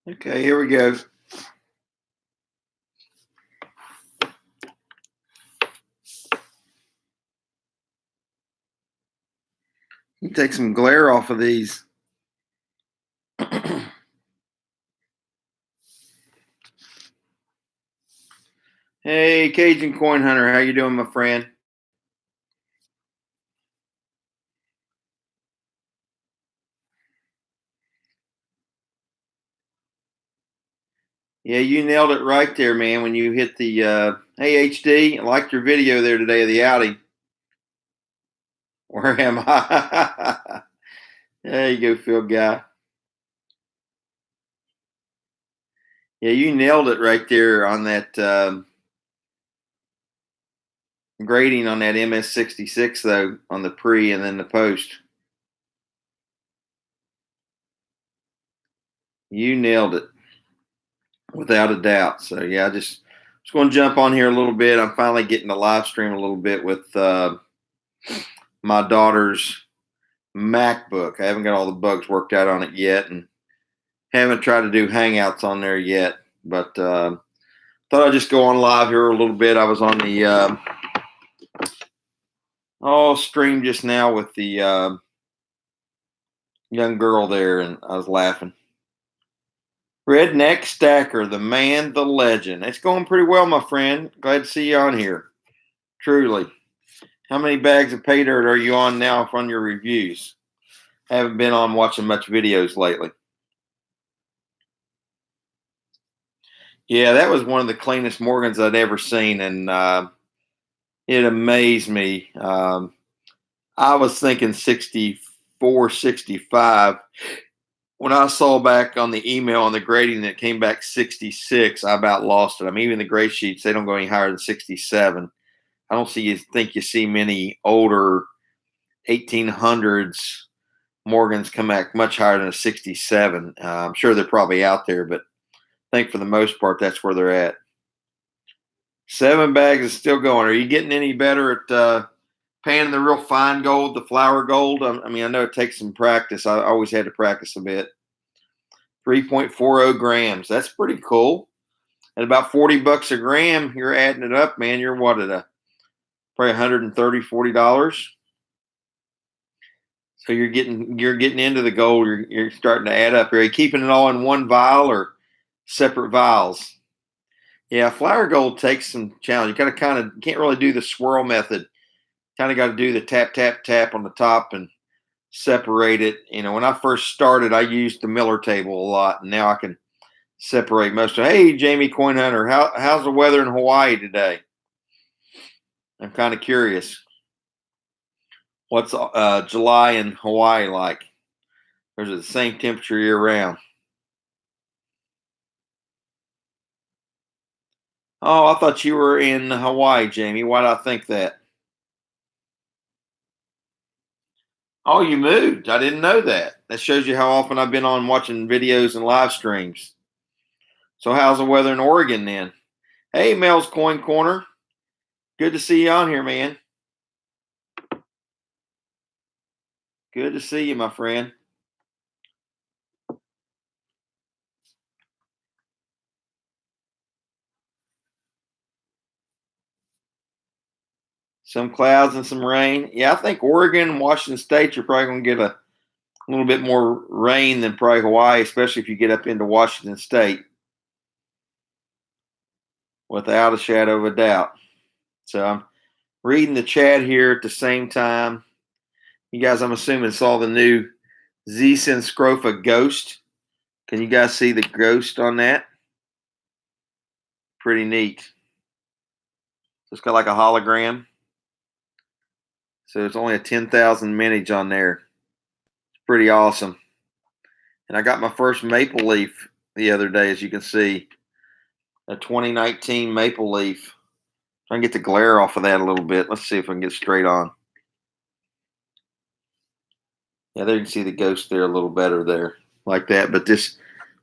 Okay, here we go. You take some glare off of these. Hey, Cajun Coin Hunter, how you doing, my friend? Yeah, you nailed it right there, man. When you hit the hey HD, I liked your video there today of the Audi. Where am I? There you go, Phil guy. Yeah, you nailed it right there on that grading on that MS66 though, on the pre and then the post. You nailed it without a doubt. So yeah, I just going to jump on here a little bit. I'm finally getting to live stream a little bit with my daughter's MacBook. I haven't got all the bugs worked out on it yet, and haven't tried to do Hangouts on there yet. But thought I'd just go on live here a little bit. I was on the stream just now with the young girl there, and I was laughing. Redneck Stacker, the man, the legend. It's going pretty well, my friend. Glad to see you on here. Truly. How many bags of pay dirt are you on now from your reviews? Haven't been on watching much videos lately. Yeah, that was one of the cleanest Morgans I'd ever seen, and it amazed me. I was thinking 64, 65. When I saw back on the email on the grading that came back 66, I about lost it. I mean, even the grade sheets, they don't go any higher than 67. I don't think you see many older 1800s Morgans come back much higher than a 67. I'm sure they're probably out there, but I think for the most part, that's where they're at. 7 bags is still going. Are you getting any better at panning the real fine gold, the flour gold? I mean, I know it takes some practice. I always had to practice a bit. 3.40 grams. That's pretty cool. At about $40 a gram, you're adding it up, man. You're what at probably $130, $40. So you're getting into the gold. You're starting to add up. Are you keeping it all in one vial or separate vials? Yeah, flour gold takes some challenge. You got to can't really do the swirl method. Kind of got to do the tap, tap, tap on the top and separate it. You know, when I first started, I used the Miller table a lot, and now I can separate most of it. Hey, Jamie Coin Hunter, how's the weather in Hawaii today? I'm kind of curious. What's July in Hawaii like? Or is it the same temperature year round? Oh, I thought you were in Hawaii, Jamie. Why did I think that? Oh, you moved. I didn't know that. That shows you how often I've been on watching videos and live streams. So how's the weather in Oregon then? Hey, Mel's Coin Corner. Good to see you on here, man. Good to see you, my friend. Some clouds and some rain. Yeah, I think Oregon and Washington State, you're probably going to get a little bit more rain than probably Hawaii, especially if you get up into Washington State, without a shadow of a doubt. So I'm reading the chat here at the same time. You guys, I'm assuming, saw the new Zeason Scrofa Ghost. Can you guys see the ghost on that? Pretty neat. So it's got like a hologram. So it's only a 10,000 mintage on there. It's pretty awesome. And I got my first maple leaf the other day, as you can see, a 2019 maple leaf. Try and get the glare off of that a little bit. Let's see if I can get straight on. Yeah, there you can see the ghost there a little better there, like that. But this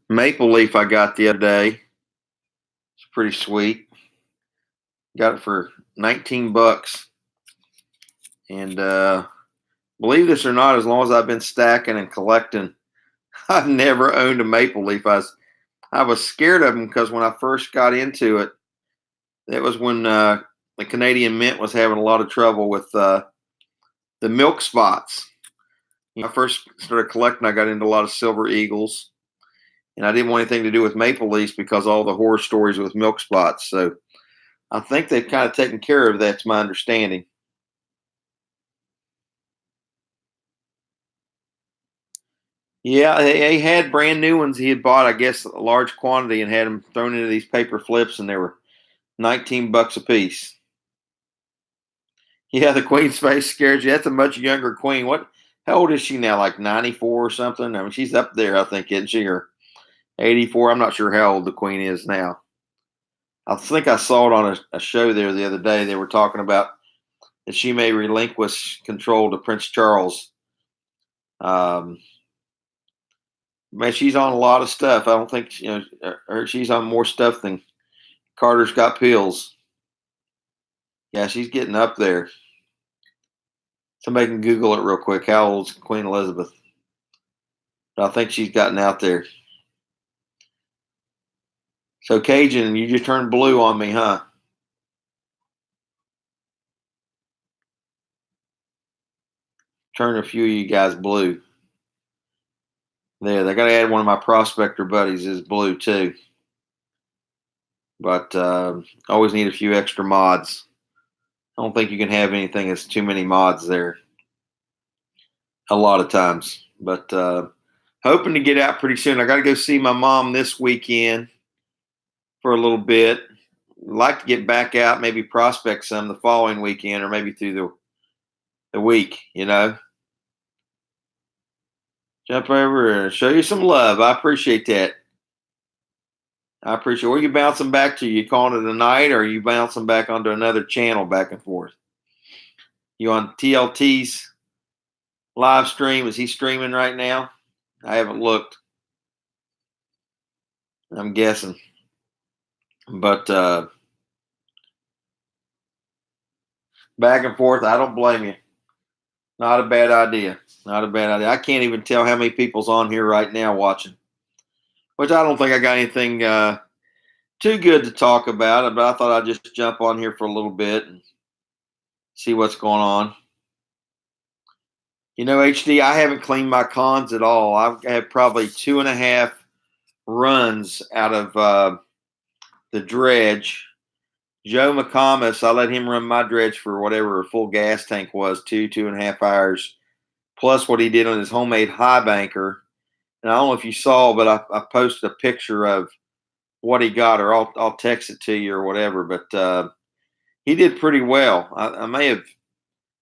maple leaf I got the other day, it's pretty sweet. Got it for 19 bucks. And believe this or not, as long as I've been stacking and collecting, I've never owned a maple leaf. I was scared of them because when I first got into it, that was when the Canadian Mint was having a lot of trouble with the milk spots. When I first started collecting, I got into a lot of silver eagles, and I didn't want anything to do with maple leaves because all the horror stories with milk spots. So I think they've kind of taken care of that. That's my understanding. Yeah, he had brand new ones he had bought, I guess, a large quantity, and had them thrown into these paper flips, and they were 19 bucks a piece. Yeah, the queen's face scares you. That's a much younger queen. How old is she now? Like 94 or something? I mean, she's up there, I think, isn't she? Or 84. I'm not sure how old the queen is now. I think I saw it on a show there the other day. They were talking about that she may relinquish control to Prince Charles. Um, Man, she's on a lot of stuff. I don't think she's on more stuff than Carter's got pills. Yeah, she's getting up there. Somebody can Google it real quick. How old's Queen Elizabeth? But I think she's gotten out there. So Cajun, you just turned blue on me, huh? Turn a few of you guys blue. There, they got to add one of my prospector buddies is blue too. But always need a few extra mods. I don't think you can have anything that's too many mods there. A lot of times. But hoping to get out pretty soon. I got to go see my mom this weekend for a little bit. Like to get back out, maybe prospect some the following weekend, or maybe through the week. Jump over and show you some love. I appreciate that. I appreciate. Where you bouncing back to? You calling it a night, or are you bouncing back onto another channel back and forth? You on TLT's live stream? Is he streaming right now? I haven't looked. I'm guessing. But back and forth, I don't blame you. Not a bad idea. Not a bad idea. I can't even tell how many people's on here right now watching, which I don't think I got anything too good to talk about, but I thought I'd just jump on here for a little bit and see what's going on. HD, I haven't cleaned my cons at all. I've had probably 2.5 runs out of the dredge. Joe McComas, I let him run my dredge for whatever a full gas tank was, 2.5 hours, plus what he did on his homemade high banker. And I don't know if you saw, but I posted a picture of what he got, or I'll text it to you or whatever. But he did pretty well. I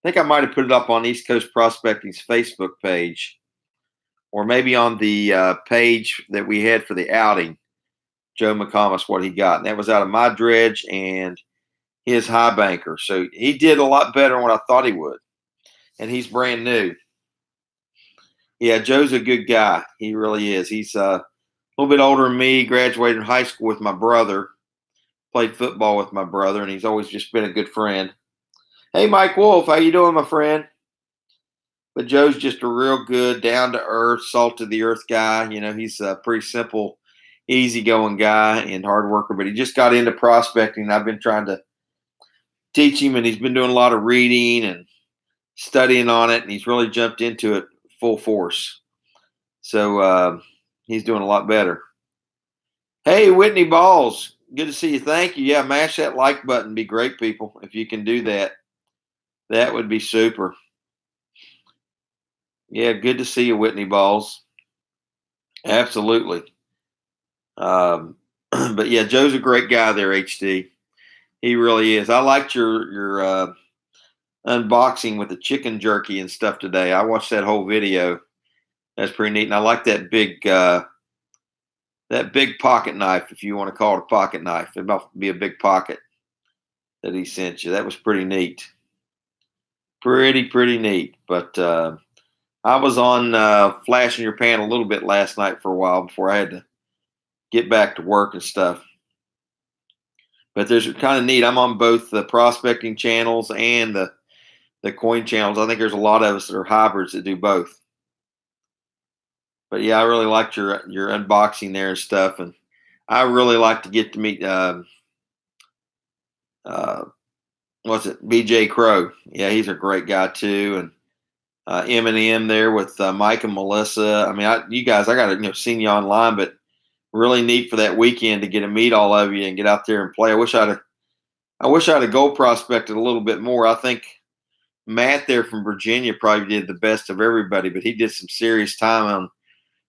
think I might have put it up on East Coast Prospecting's Facebook page, or maybe on the page that we had for the outing. Joe McComas, what he got, and that was out of my dredge and his high banker. So he did a lot better than what I thought he would, and he's brand new. Yeah, Joe's a good guy. He really is. He's a little bit older than me. Graduated high school with my brother. Played football with my brother, and he's always just been a good friend. Hey, Mike Wolf, how you doing, my friend? But Joe's just a real good, down-to-earth, salt-of-the-earth guy. He's a pretty simple, easygoing guy and hard worker, but he just got into prospecting. I've been trying to teach him, and he's been doing a lot of reading and studying on it, and he's really jumped into it full force. So he's doing a lot better. Hey, Whitney Balls, good to see you. Thank you. Yeah, mash that like button. Be great, people, if you can do that. That would be super. Yeah, good to see you, Whitney Balls. Absolutely. But yeah, Joe's a great guy there, HD. He really is. I liked your unboxing with the chicken jerky and stuff today. I watched that whole video. That's pretty neat, and I like that big pocket knife, if you want to call it a pocket knife. It might be a big pocket that he sent you. That was pretty neat. Pretty neat. But I was on flashing your pan a little bit last night for a while before I had to get back to work and stuff. But there's kind of neat. I'm on both the prospecting channels and the coin channels. I think there's a lot of us that are hybrids that do both. But yeah, I really liked your unboxing there and stuff, and I really like to get to meet uh, what's it, BJ Crow. Yeah, he's a great guy too, and Eminem there with Mike and Melissa. I mean, you guys, I got to seen you online, but really neat for that weekend to get to meet all of you and get out there and play. I wish I'd have gold prospected a little bit more. I think Matt there from Virginia probably did the best of everybody, but he did some serious time on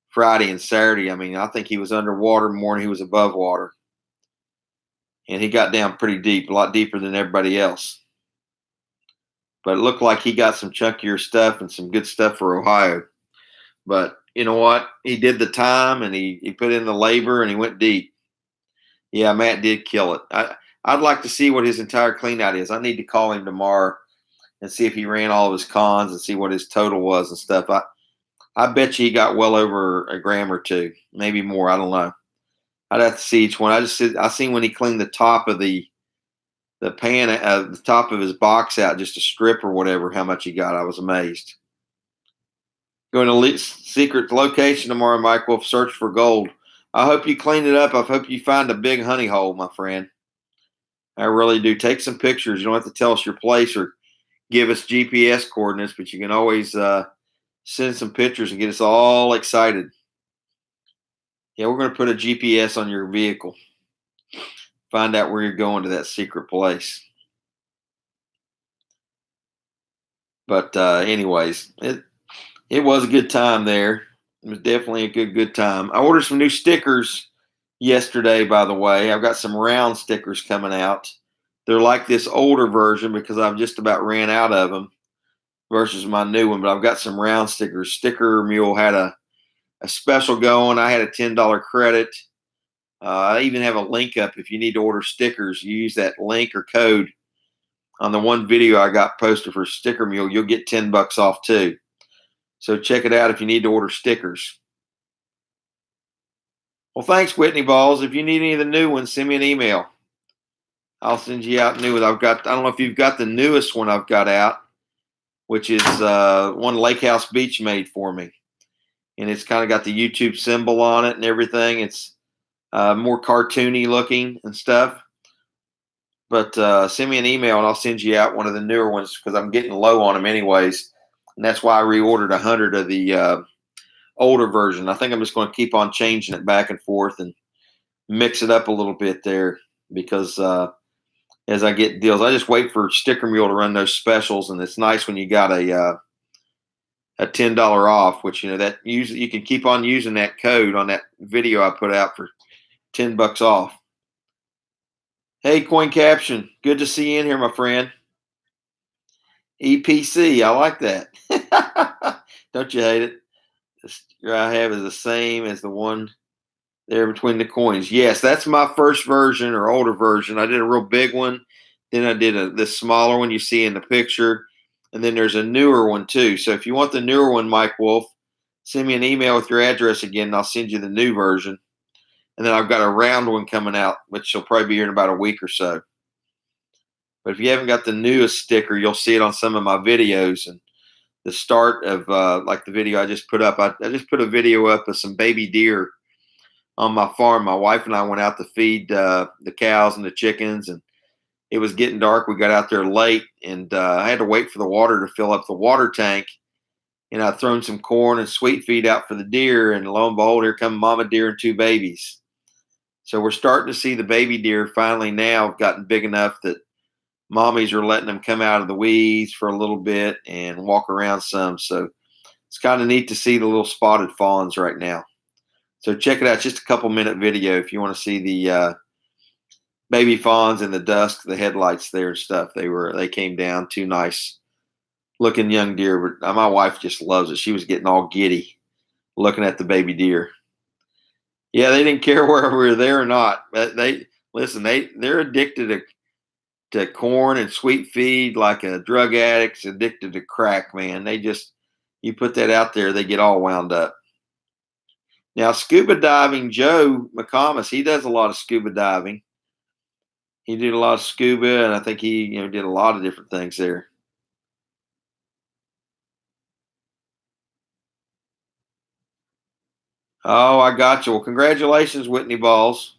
Friday and Saturday. I mean, I think he was underwater more than he was above water. And he got down pretty deep, a lot deeper than everybody else. But it looked like he got some chunkier stuff and some good stuff for Ohio. But you know what? He did the time and he put in the labor and he went deep. Yeah, Matt did kill it. I'd like to see what his entire clean out is. I need to call him tomorrow and see if he ran all of his cons and see what his total was and stuff. I bet you he got well over a gram or two, maybe more. I don't know. I'd have to see each one. I seen when he cleaned the top of the pan, the top of his box out, just a strip or whatever, how much he got. I was amazed. Going to secret location tomorrow, Mike. We'll search for gold. I hope you clean it up. I hope you find a big honey hole, my friend. I really do. Take some pictures. You don't have to tell us your place or give us GPS coordinates, but you can always send some pictures and get us all excited. Yeah, we're going to put a GPS on your vehicle. Find out where you're going to that secret place. But anyways, it was a good time there. It was definitely a good time. I ordered some new stickers yesterday, by the way. I've got some round stickers coming out. They're like this older version because I've just about ran out of them versus my new one. But I've got some round stickers. Sticker Mule had a special going. I had a $10 credit. I even have a link up if you need to order stickers. You use that link or code on the one video I got posted for Sticker Mule. You'll get $10 off too. So check it out if you need to order stickers. Well, thanks, Whitney Balls. If you need any of the new ones, send me an email. I'll send you out new ones. I don't know if you've got the newest one I've got out, which is one Lake House Beach made for me. And it's kind of got the YouTube symbol on it and everything. It's more cartoony looking and stuff. But send me an email and I'll send you out one of the newer ones because I'm getting low on them anyways. And that's why I reordered 100 of the older version. I think I'm just going to keep on changing it back and forth and mix it up a little bit there because as I get deals, I just wait for Sticker Mule to run those specials. And it's nice when you got a $10 off, which that you can keep on using that code on that video I put out for $10 off. Hey, Coin Caption, good to see you in here, my friend. EPC, I like that. Don't you hate it? The sticker I have is the same as the one there between the coins. Yes, that's my first version or older version. I did a real big one. Then I did this smaller one you see in the picture. And then there's a newer one too. So if you want the newer one, Mike Wolf, send me an email with your address again and I'll send you the new version. And then I've got a round one coming out, which will probably be here in about a week or so. But if you haven't got the newest sticker, you'll see it on some of my videos. And the start of like the video I just put up, I just put a video up of some baby deer on my farm. My wife and I went out to feed the cows and the chickens, and it was getting dark. We got out there late, and I had to wait for the water to fill up the water tank. And I'd thrown some corn and sweet feed out for the deer, and lo and behold, here come mama deer and two babies. So we're starting to see the baby deer finally now have gotten big enough that mommies are letting them come out of the weeds for a little bit and walk around some. So it's kind of neat to see the little spotted fawns right now. So check it out. It's just a couple minute video if you want to see the baby fawns in the dusk, the headlights there and stuff. They came down, two nice looking young deer. But my wife just loves it. She was getting all giddy looking at the baby deer. Yeah, they didn't care whether we were there or not. But they listen. They're addicted to corn and sweet feed like a drug addict's addicted to crack. Man, they just you put that out there, they get all wound up. Now, scuba diving, Joe McComas, he does a lot of scuba diving. He did a lot of scuba, and I think he did a lot of different things there. Oh, I got you. Well, congratulations, Whitney Balls.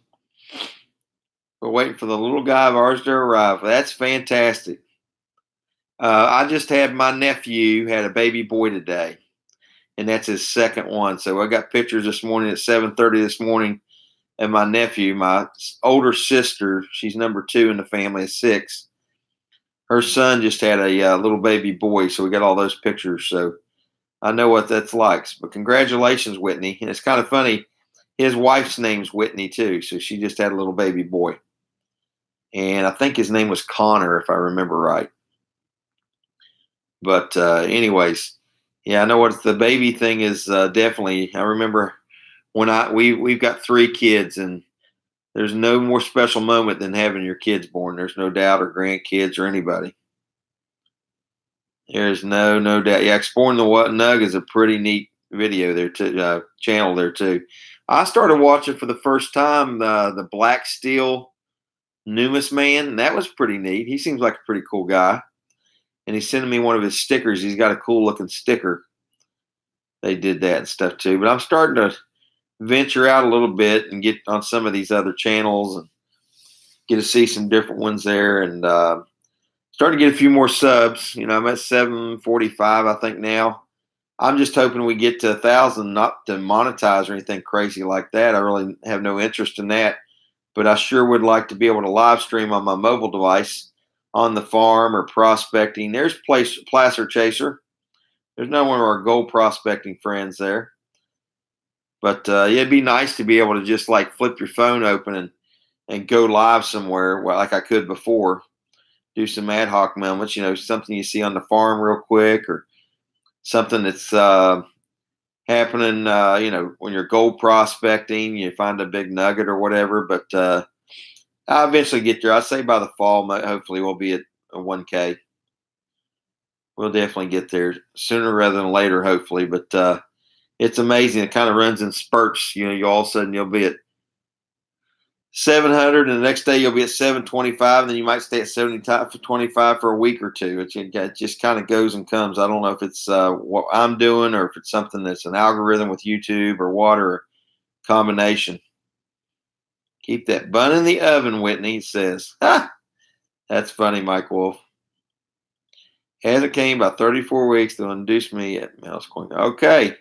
We're waiting for the little guy of ours to arrive. That's fantastic. I just had my nephew had a baby boy today, and that's his second one. So I got pictures this morning at 7:30 this morning, and my nephew, my older sister, she's number 2 in the family of 6. Her son just had a little baby boy, so we got all those pictures. So I know what that's like. But congratulations, Whitney. And it's kind of funny. His wife's name's Whitney too, so she just had a little baby boy, and I think his name was Connor, if I remember right. But anyways, yeah, I know what the baby thing is. Definitely, I remember when we've got 3 kids, and there's no more special moment than having your kids born. There's no doubt, or grandkids, or anybody. There's no doubt. Yeah, exploring the what Nug is a pretty neat video there too. Channel there too. I started watching for the first time the Black Steel Numus Man, and that was pretty neat. He seems like a pretty cool guy, and he's sending me one of his stickers. He's got a cool looking sticker. They did that and stuff too. But I'm starting to venture out a little bit and get on some of these other channels and get to see some different ones there, and starting to get a few more subs. I'm at 745, I think now. I'm just hoping we get to 1,000, not to monetize or anything crazy like that. I really have no interest in that, but I sure would like to be able to live stream on my mobile device on the farm or prospecting. There's Placer Chaser. There's not one of our gold prospecting friends there. But yeah, it'd be nice to be able to just like flip your phone open and go live somewhere, like I could before. Do some ad hoc moments, something you see on the farm real quick, or something that's happening, when you're gold prospecting, you find a big nugget or whatever. But I'll eventually get there. I'd say by the fall, hopefully we'll be at a 1K. We'll definitely get there sooner rather than later, hopefully. But it's amazing. It kind of runs in spurts. You all of a sudden you'll be at 700, and the next day you'll be at 725, and then you might stay at 725 for a week or two. It just kind of goes and comes. I don't know if it's what I'm doing, or if it's something that's an algorithm with YouTube, or what, or combination. Keep that bun in the oven, Whitney says. Ha! That's funny, Mike Wolf. As it came by 34 weeks, they'll induce me at Mouse Coin. Okay.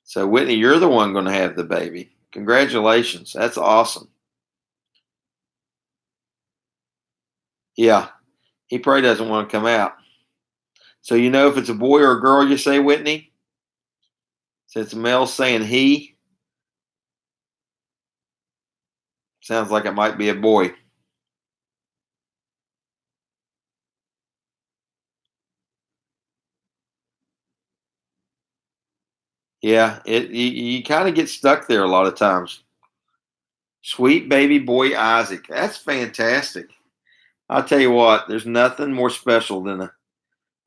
So, Whitney, you're the one going to have the baby. Congratulations. That's awesome. Yeah. He probably doesn't want to come out. So, if it's a boy or a girl, you say, Whitney? Since Mel's saying he, sounds like it might be a boy. Yeah, you kind of get stuck there a lot of times. Sweet baby boy Isaac. That's fantastic. I'll tell you what, there's nothing more special than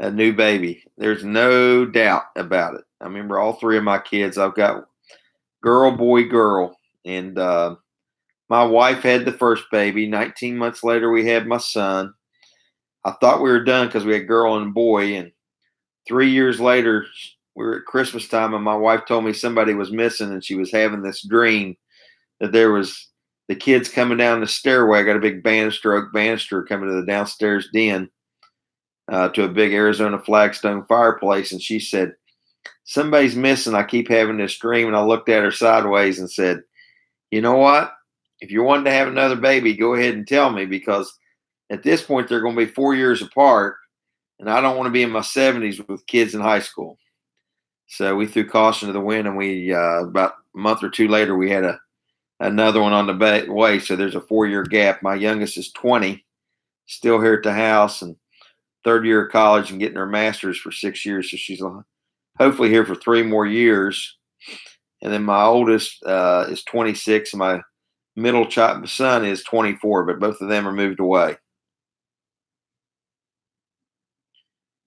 a new baby. There's no doubt about it. I remember all 3 of my kids. I've got girl, boy, girl. And my wife had the first baby. 19 months later, we had my son. I thought we were done because we had girl and boy. And 3 years later, we were at Christmas time, and my wife told me somebody was missing, and she was having this dream that there was the kids coming down the stairway. I got a big oak banister coming to the downstairs den to a big Arizona flagstone fireplace. And she said, somebody's missing. I keep having this dream. And I looked at her sideways and said, you know what? If you're wanting to have another baby, go ahead and tell me, because at this point, they're going to be 4 years apart. And I don't want to be in my 70s with kids in high school. So we threw caution to the wind, and we about a month or two later, we had a another one on the way. So there's a 4-year gap. My youngest is 20, still here at the house, and third year of college and getting her master's for 6 years. So she's hopefully here for 3 more years. And then my oldest is 26, and my middle son is 24, but both of them are moved away.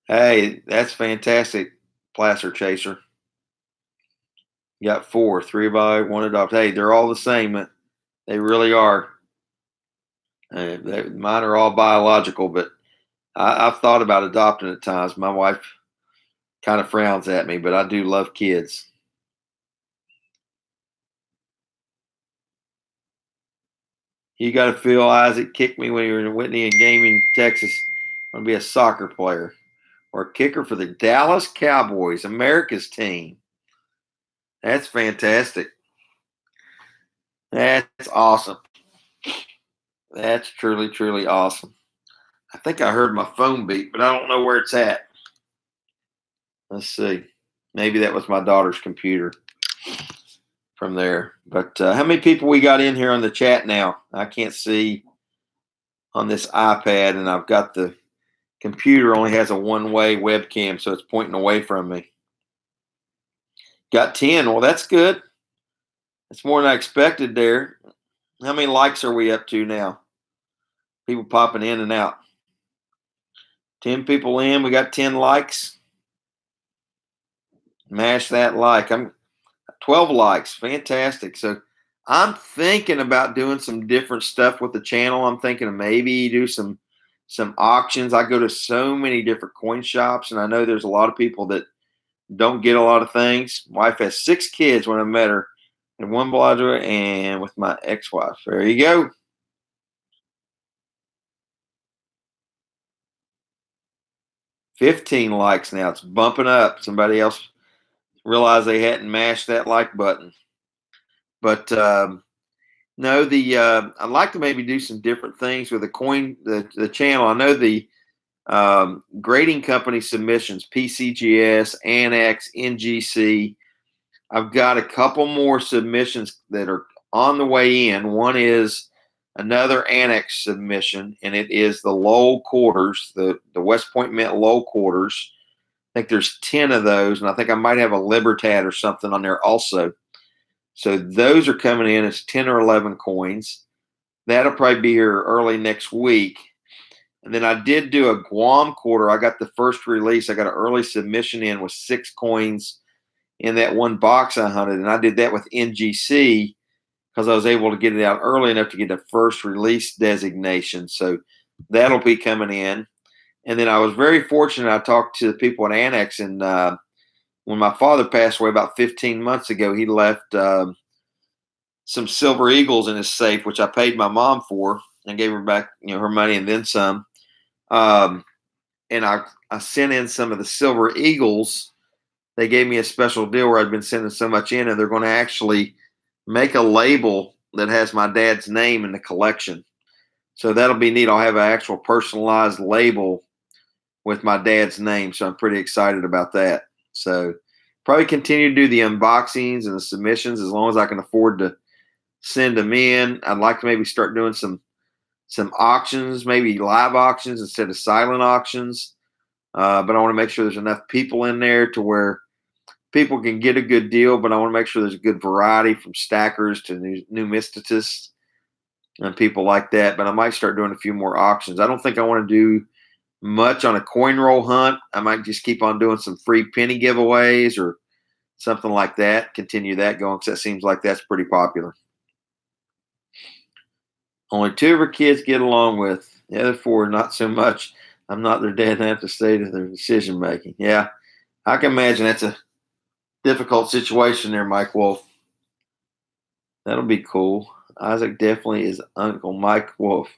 Hey, that's fantastic, Placer Chaser. You got 4, 3 by 1 adopted. Hey, they're all the same. They really are. Mine are all biological, but I've thought about adopting at times. My wife kind of frowns at me, but I do love kids. You got to feel Isaac kicked me when you were in Whitney and Gaming, Texas. I'm going to be a soccer player or a kicker for the Dallas Cowboys, America's team. That's fantastic. That's awesome. That's truly, truly awesome. I think I heard my phone beep, but I don't know where it's at. Let's see. Maybe that was my daughter's computer from there. But how many people we got in here on the chat now? I can't see on this iPad, and I've got the computer only has a one-way webcam, so it's pointing away from me. Got 10. Well, that's good. That's more than I expected there. How many likes are we up to now? People popping in and out. 10 people in. We got 10 likes. Mash that like. I'm 12 likes. Fantastic. So I'm thinking about doing some different stuff with the channel. I'm thinking of maybe do some auctions. I go to so many different coin shops, and I know there's a lot of people that don't get a lot of things. My wife has 6 kids when I met her, and 1 blogger, and with my ex-wife. There you go. $15 likes now. It's bumping up. Somebody else realized they hadn't mashed that like button. But no, I'd like to maybe do some different things with the channel. I know the grading company submissions, PCGS, Annex, NGC. I've got a couple more submissions that are on the way in. One is another Annex submission, and it is the Lowell quarters, the West Point Mint Lowell quarters. I think there's 10 of those, and I think I might have a Libertad or something on there also. So those are coming in as 10 or 11 coins. That'll probably be here early next week. And then I did do a Guam quarter. I got the first release. I got an early submission in with 6 coins in that one box I hunted, and I did that with NGC because I was able to get it out early enough to get the first release designation. So that'll be coming in. And then I was very fortunate. I talked to the people at Annex, and when my father passed away about 15 months ago, he left some silver eagles in his safe, which I paid my mom for and gave her back, her money and then some. And I sent in some of the silver eagles. They gave me a special deal where I'd been sending so much in, and they're going to actually make a label that has my dad's name in the collection. So that'll be neat. I'll have an actual personalized label with my dad's name. So I'm pretty excited about that. So probably continue to do the unboxings and the submissions as long as I can afford to send them in. I'd like to maybe start doing some auctions, maybe live auctions instead of silent auctions. But I want to make sure there's enough people in there to where people can get a good deal, but I want to make sure there's a good variety from stackers to numisticists and people like that. But I might start doing a few more auctions. I don't think I want to do much on a coin roll hunt. I might just keep on doing some free penny giveaways or something like that. Continue that going because that seems like that's pretty popular. Only 2 of her kids get along with. The other 4, not so much. I'm not their dad and I have to say to their decision making. Yeah, I can imagine that's a difficult situation there, Mike Wolf. That'll be cool. Isaac definitely is Uncle Mike Wolf.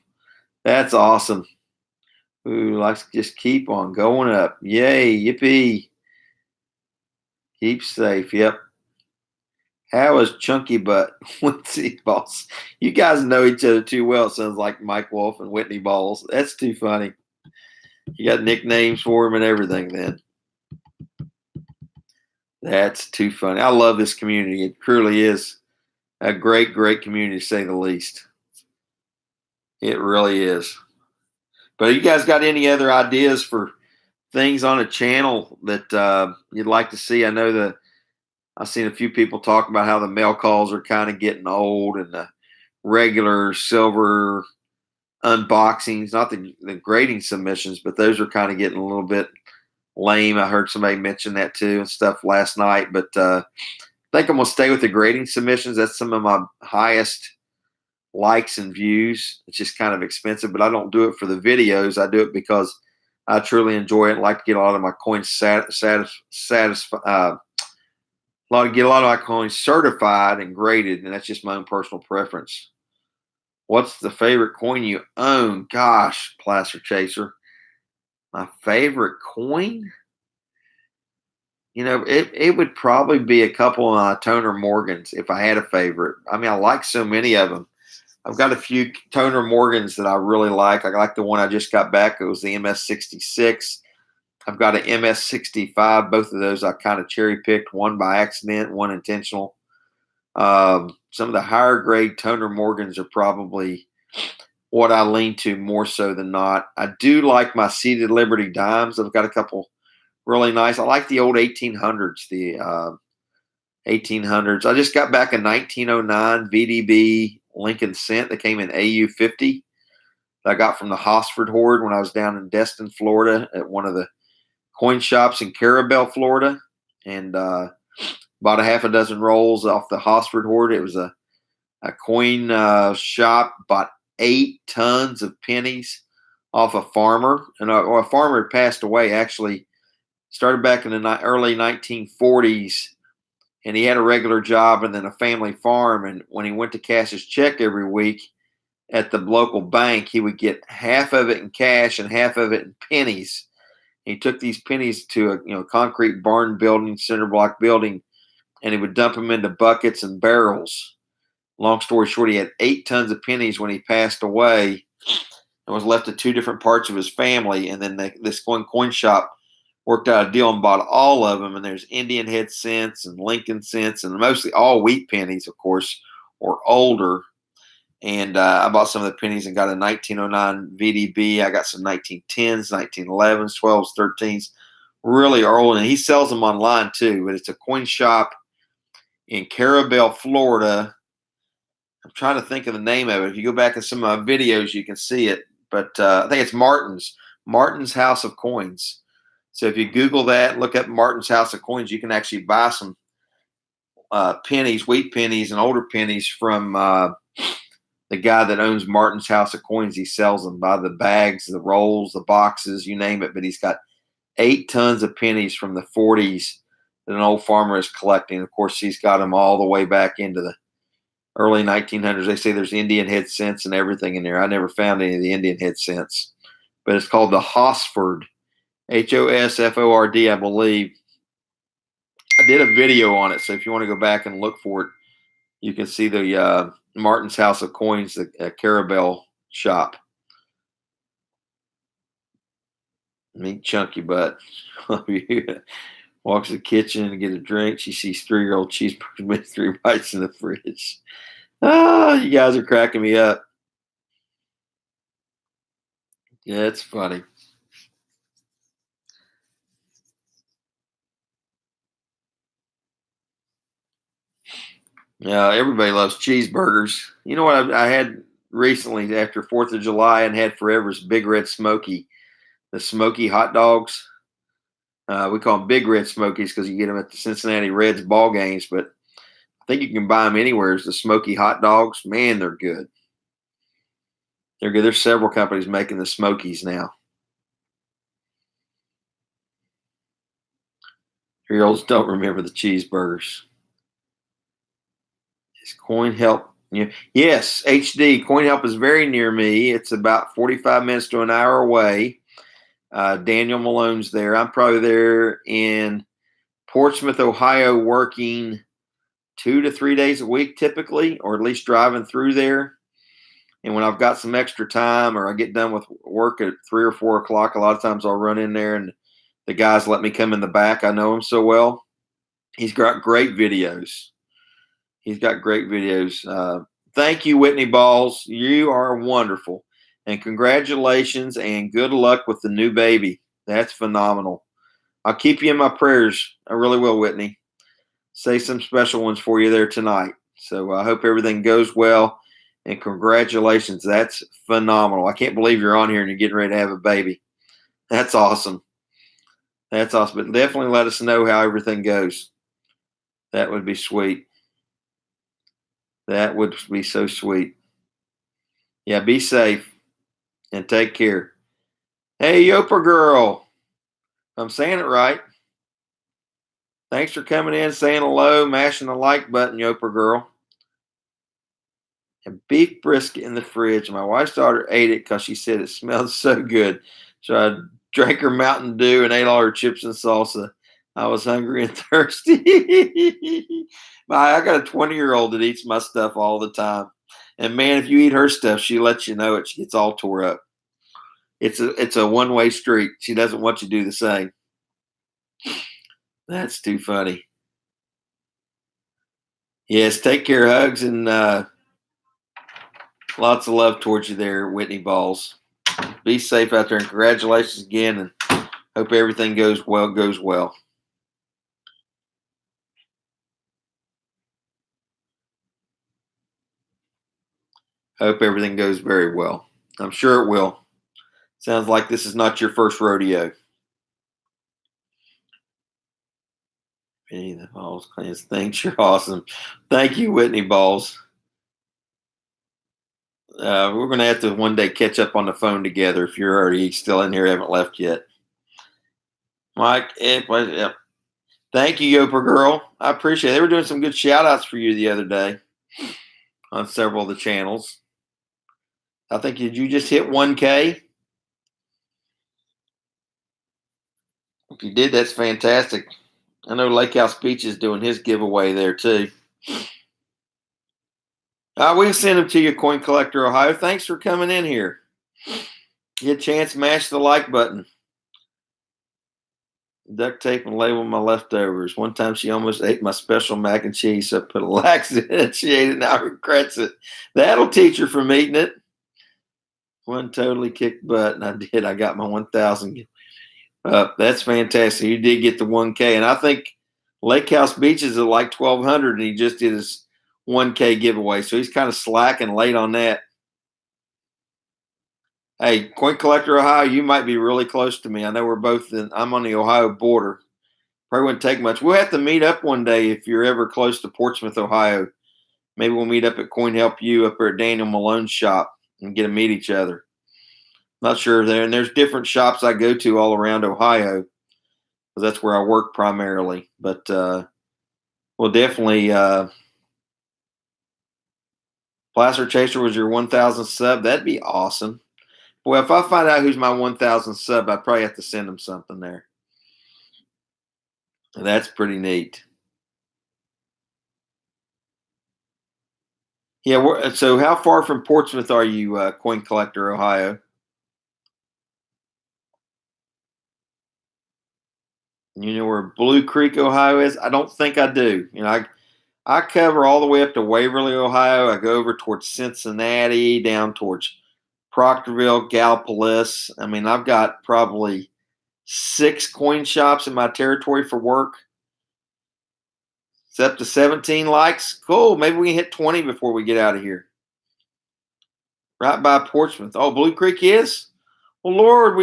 That's awesome. Ooh, likes to just keep on going up. Yay, yippee. Keep safe. Yep. How is Chunky Butt Whitney Balls? You guys know each other too well. It sounds like Mike Wolf and Whitney Balls. That's too funny. You got nicknames for him and everything then. That's too funny. I love this community. It truly is a great, great community to say the least. It really is. But you guys got any other ideas for things on a channel that you'd like to see? I know I've seen a few people talk about how the mail calls are kind of getting old and the regular silver unboxings, not the grading submissions, but those are kind of getting a little bit lame. I heard somebody mention that too and stuff last night, but I think I'm gonna stay with the grading submissions. That's some of my highest likes and views. It's just kind of expensive, but I don't do it for the videos. I do it because I truly enjoy it. I like to get a lot of my coins get a lot of my coins certified and graded, and that's just my own personal preference. What's the favorite coin you own? Gosh, Placer Chaser. My favorite coin? It would probably be a couple Toner Morgans if I had a favorite. I mean, I like so many of them. I've got a few Toner Morgans that I really like. I like the one I just got back. It was the MS-66. I've got an MS-65. Both of those I kind of cherry picked, one by accident, one intentional. Some of the higher grade Toner Morgans are probably what I lean to more so than not. I do like my Seated Liberty dimes. I've got a couple really nice. I like the old 1800s, the 1800s. I just got back a 1909 VDB Lincoln Cent that came in AU 50 that I got from the Hosford Hoard when I was down in Destin, Florida at one of the coin shops in Carabel, Florida, and bought a half a dozen rolls off the Hosford Hoard. It was a coin shop, bought 8 tons of pennies off a farmer, and a farmer had passed away actually. Started back in the early 1940s, and he had a regular job and then a family farm. And when he went to cash his check every week at the local bank, he would get half of it in cash and half of it in pennies. He took these pennies to a concrete barn building, cinder block building, and he would dump them into buckets and barrels. Long story short, he had 8 tons of pennies when he passed away and was left to 2 different parts of his family. And then this coin shop worked out a deal and bought all of them. And there's Indian head cents and Lincoln cents and mostly all wheat pennies, of course, or older. And I bought some of the pennies and got a 1909 VDB. I got some 1910s, 1911s, 12s, 13s, really old. And he sells them online too, but it's a coin shop in Carabel, Florida. I'm trying to think of the name of it. If you go back in some of my videos, you can see it. But I think it's Martin's House of Coins. So if you Google that, look up Martin's House of Coins, you can actually buy some pennies, wheat pennies, and older pennies from the guy that owns Martin's House of Coins. He sells them by the bags, the rolls, the boxes, you name it. But he's got 8 tons of pennies from the 40s that an old farmer is collecting. Of course, he's got them all the way back into the early 1900s. They say there's Indian head cents and everything in there. I never found any of the Indian head cents. But it's called the Hosford. Hosford, I believe. I did a video on it, so if you want to go back and look for it, you can see the Martin's House of Coins, the Carabel shop. Meet Chunky Butt. Walks to the kitchen to get a drink. She sees 3-year-old cheeseburgers with 3 bites in the fridge. Oh, you guys are cracking me up. Yeah, it's funny. Yeah, everybody loves cheeseburgers. You know what I had recently after 4th of July and had forever is Big Red Smoky, the smoky hot dogs. We call them Big Red Smokies because you get them at the Cincinnati Reds ball games, but I think you can buy them anywhere as the smoky hot dogs. Man, they're good. They're good. There's several companies making the Smokies now. 3-year-olds don't remember the cheeseburgers. Is Coin Help? Yeah. Yes, HD. Coin Help is very near me. It's about 45 minutes to an hour away. Daniel Malone's there. I'm probably there in Portsmouth, Ohio, working 2 to 3 days a week typically, or at least driving through there. And when I've got some extra time or I get done with work at 3 or 4 o'clock, a lot of times I'll run in there and the guys let me come in the back. I know him so well. He's got great videos. He's got great videos. Thank you, Whitney Balls. You are wonderful. And congratulations and good luck with the new baby. That's phenomenal. I'll keep you in my prayers. I really will, Whitney. Say some special ones for you there tonight. So I hope everything goes well. And congratulations. That's phenomenal. I can't believe you're on here and you're getting ready to have a baby. That's awesome. That's awesome. But definitely let us know how everything goes. That would be sweet. That would be so sweet. Yeah, be safe and take care. Hey, Yoper girl. I'm saying it right. Thanks for coming in, saying hello, mashing the like button, Yoper girl. And beef brisket in the fridge. My wife's daughter ate it because she said it smelled so good. So I drank her Mountain Dew and ate all her chips and salsa. I was hungry and thirsty. I got a 20-year-old that eats my stuff all the time. And man, if you eat her stuff, she lets you know it. She gets all tore up. It's a one-way street. She doesn't want you to do the same. That's too funny. Yes, take care, hugs, and lots of love towards you there, Whitney Balls. Be safe out there, and congratulations again, and hope everything goes well. Hope everything goes very well. I'm sure it will. Sounds like this is not your first rodeo. Hey, the Balls clans. Thanks, you're awesome. Thank you, Whitney Balls. We're going to have to one day catch up on the phone together if you're already still in here, haven't left yet. Mike, thank you, Yoper girl. I appreciate it. They were doing some good shout outs for you the other day on several of the channels. I think, did you just hit 1K? If you did, that's fantastic. I know Lake House Beach is doing his giveaway there too. We'll send them to you, Coin Collector Ohio. Thanks for coming in here. Get a chance, mash the like button. Duct tape and label my leftovers. One time she almost ate my special mac and cheese, so I put a lax in it. She ate it, now regrets it. That'll teach her from eating it. One totally kicked butt, and I did. I got my 1,000 that's fantastic. You did get the 1K, and I think Lake House Beach is at like 1,200, and he just did his 1K giveaway, so he's kind of slacking late on that. Hey, Coin Collector Ohio, you might be really close to me. I know we're both I'm on the Ohio border. Probably wouldn't take much. We'll have to meet up one day if you're ever close to Portsmouth, Ohio. Maybe we'll meet up at Coin Help You up there at Daniel Malone's shop and get to meet each other. Not sure there. And there's different shops I go to all around Ohio because that's where I work primarily. But we'll definitely. Placer Chaser was your 1,000 sub. That'd be awesome. Boy, if I find out who's my 1,000 sub, I'd probably have to send them something there. And that's pretty neat. Yeah. So how far from Portsmouth are you, Coin Collector Ohio? You know where Blue Creek, Ohio is? I don't think I do. I cover all the way up to Waverly, Ohio. I go over towards Cincinnati, down towards Proctorville, Gallipolis. I mean, I've got probably 6 coin shops in my territory for work. It's up to 17 likes. Cool. Maybe we can hit 20 before we get out of here. Right by Portsmouth. Oh, Blue Creek is? Well, Lord,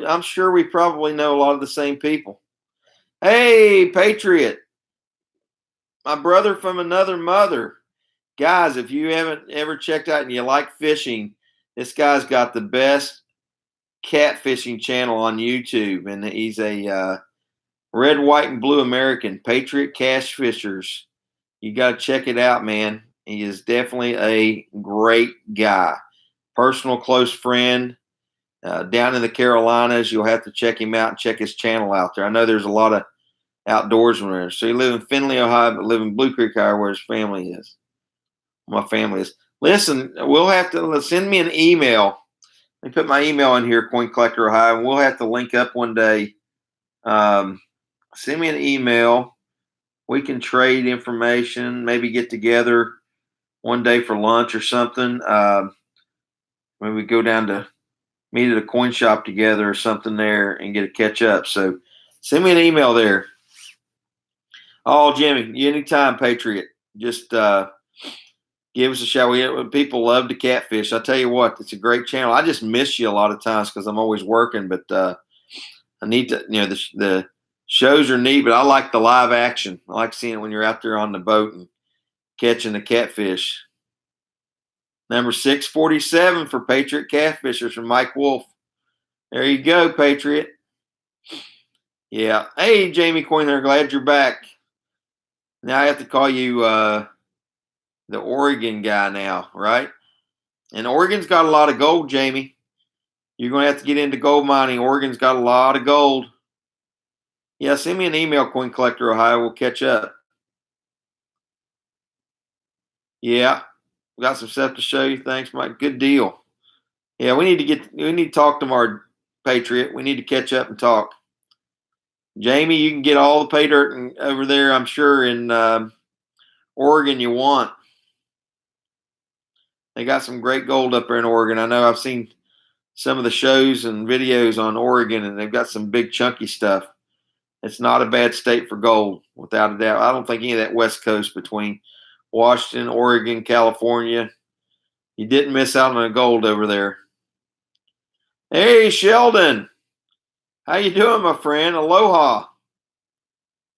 I'm sure we probably know a lot of the same people. Hey, Patriot. My brother from another mother. Guys, if you haven't ever checked out and you like fishing, this guy's got the best catfishing channel on YouTube. And he's a red, white, and blue American, Patriot Cash Fishers. You got to check it out, man. He is definitely a great guy. Personal close friend. Down in the Carolinas, you'll have to check him out and check his channel out there. I know there's a lot of outdoorsmen there. So he lives in Findlay, Ohio, but live in Blue Creek, Ohio, where his family is. My family is. Listen, we'll have to send me an email. Let me put my email in here, Coin Collector Ohio, and we'll have to link up one day. Send me an email We can trade information, maybe get together one day for lunch or something. Maybe we go down to meet at a coin shop together or something there and get a catch up. So send me an email there. Oh, Jimmy, anytime, Patriot. Just give us a shout. People love to catfish. I tell you what, it's a great channel. I just miss you a lot of times because I'm always working, but I need to, the shows are neat, but I like the live action. I like seeing it when you're out there on the boat and catching the catfish. Number 647 for Patriot Catfishers from Mike Wolf. There you go, Patriot. Yeah. Hey, Jamie Coyne there. Glad you're back. Now I have to call you the Oregon guy now, right? And Oregon's got a lot of gold, Jamie. You're going to have to get into gold mining. Oregon's got a lot of gold. Yeah, send me an email, Coin Collector Ohio. We'll catch up. Yeah, we got some stuff to show you. Thanks, Mike. Good deal. Yeah, we need to talk to our Patriot. We need to catch up and talk. Jamie, you can get all the pay dirt over there, I'm sure, in Oregon you want. They got some great gold up there in Oregon. I know I've seen some of the shows and videos on Oregon, and they've got some big chunky stuff. It's not a bad state for gold, without a doubt. I don't think any of that West Coast between Washington, Oregon, California, you didn't miss out on the gold over there. Hey, Sheldon. How you doing, my friend? Aloha.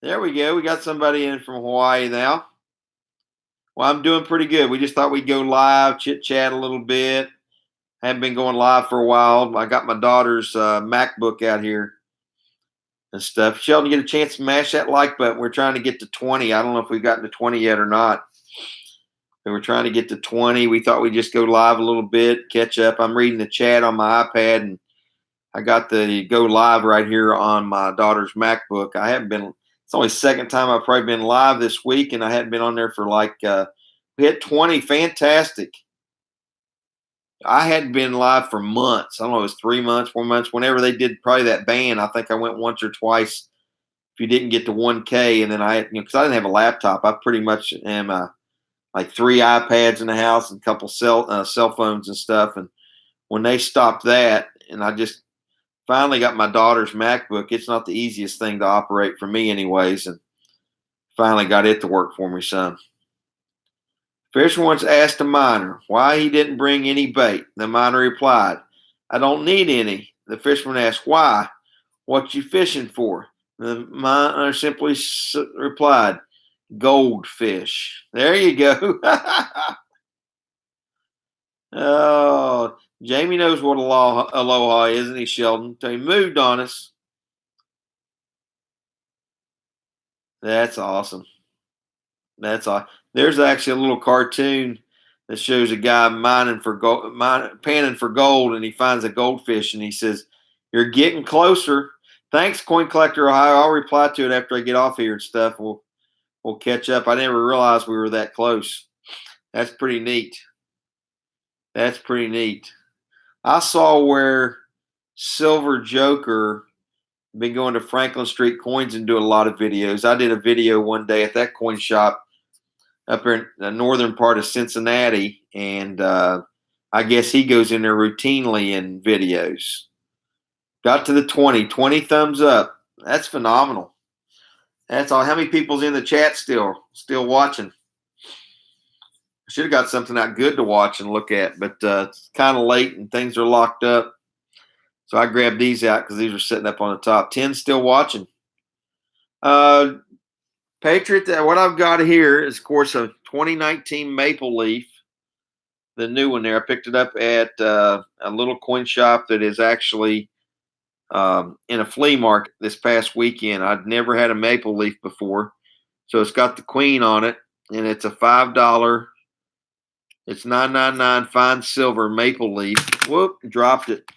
There we go. We got somebody in from Hawaii now. Well, I'm doing pretty good. We just thought we'd go live, chit-chat a little bit. I haven't been going live for a while. I got my daughter's MacBook out here and stuff. Sheldon, get a chance to mash that like button. We're trying to get to 20. I don't know if we've gotten to 20 yet or not. But we're trying to get to 20. We thought we'd just go live a little bit, catch up. I'm reading the chat on my iPad, and I got the go live right here on my daughter's MacBook. I haven't been, it's only the second time I've probably been live this week, and I hadn't been on there for we hit 20. Fantastic. I hadn't been live for months. I don't know, it was 3 months, 4 months. Whenever they did probably that ban, I think I went once or twice if you didn't get to 1K. And then because I didn't have a laptop, I pretty much am like 3 iPads in the house and a couple cell phones and stuff. And when they stopped that, and I just finally got my daughter's MacBook, it's not the easiest thing to operate for me anyways, and finally got it to work for me some. Fisher once asked a miner why he didn't bring any bait. The miner replied, "I don't need any." The fisherman asked, "Why? What you fishing for?" The miner simply replied, "Goldfish." There you go. Oh, Jamie knows what aloha is, isn't he, Sheldon? So he moved on us. That's awesome. That's all. There's actually a little cartoon that shows a guy panning for gold, and he finds a goldfish, and he says, "You're getting closer." Thanks, Coin Collector Ohio. I'll reply to it after I get off here and stuff. We'll catch up. I never realized we were that close. That's pretty neat. That's pretty neat. I saw where Silver Joker been going to Franklin Street Coins and doing a lot of videos. I did a video one day at that coin shop up here in the northern part of Cincinnati, and I guess he goes in there routinely in videos. Got to the 20 thumbs up. That's phenomenal. That's all. How many people's in the chat still watching? I should have got something out good to watch and look at, but it's kind of late and things are locked up. So I grabbed these out because these are sitting up on the top. 10 still watching. Patriot, what I've got here is, of course, a 2019 Maple Leaf, the new one there. I picked it up at a little coin shop that is actually in a flea market this past weekend. I'd never had a Maple Leaf before. So it's got the queen on it, and it's a $5. It's $9.99 fine silver Maple Leaf. Whoop, dropped it.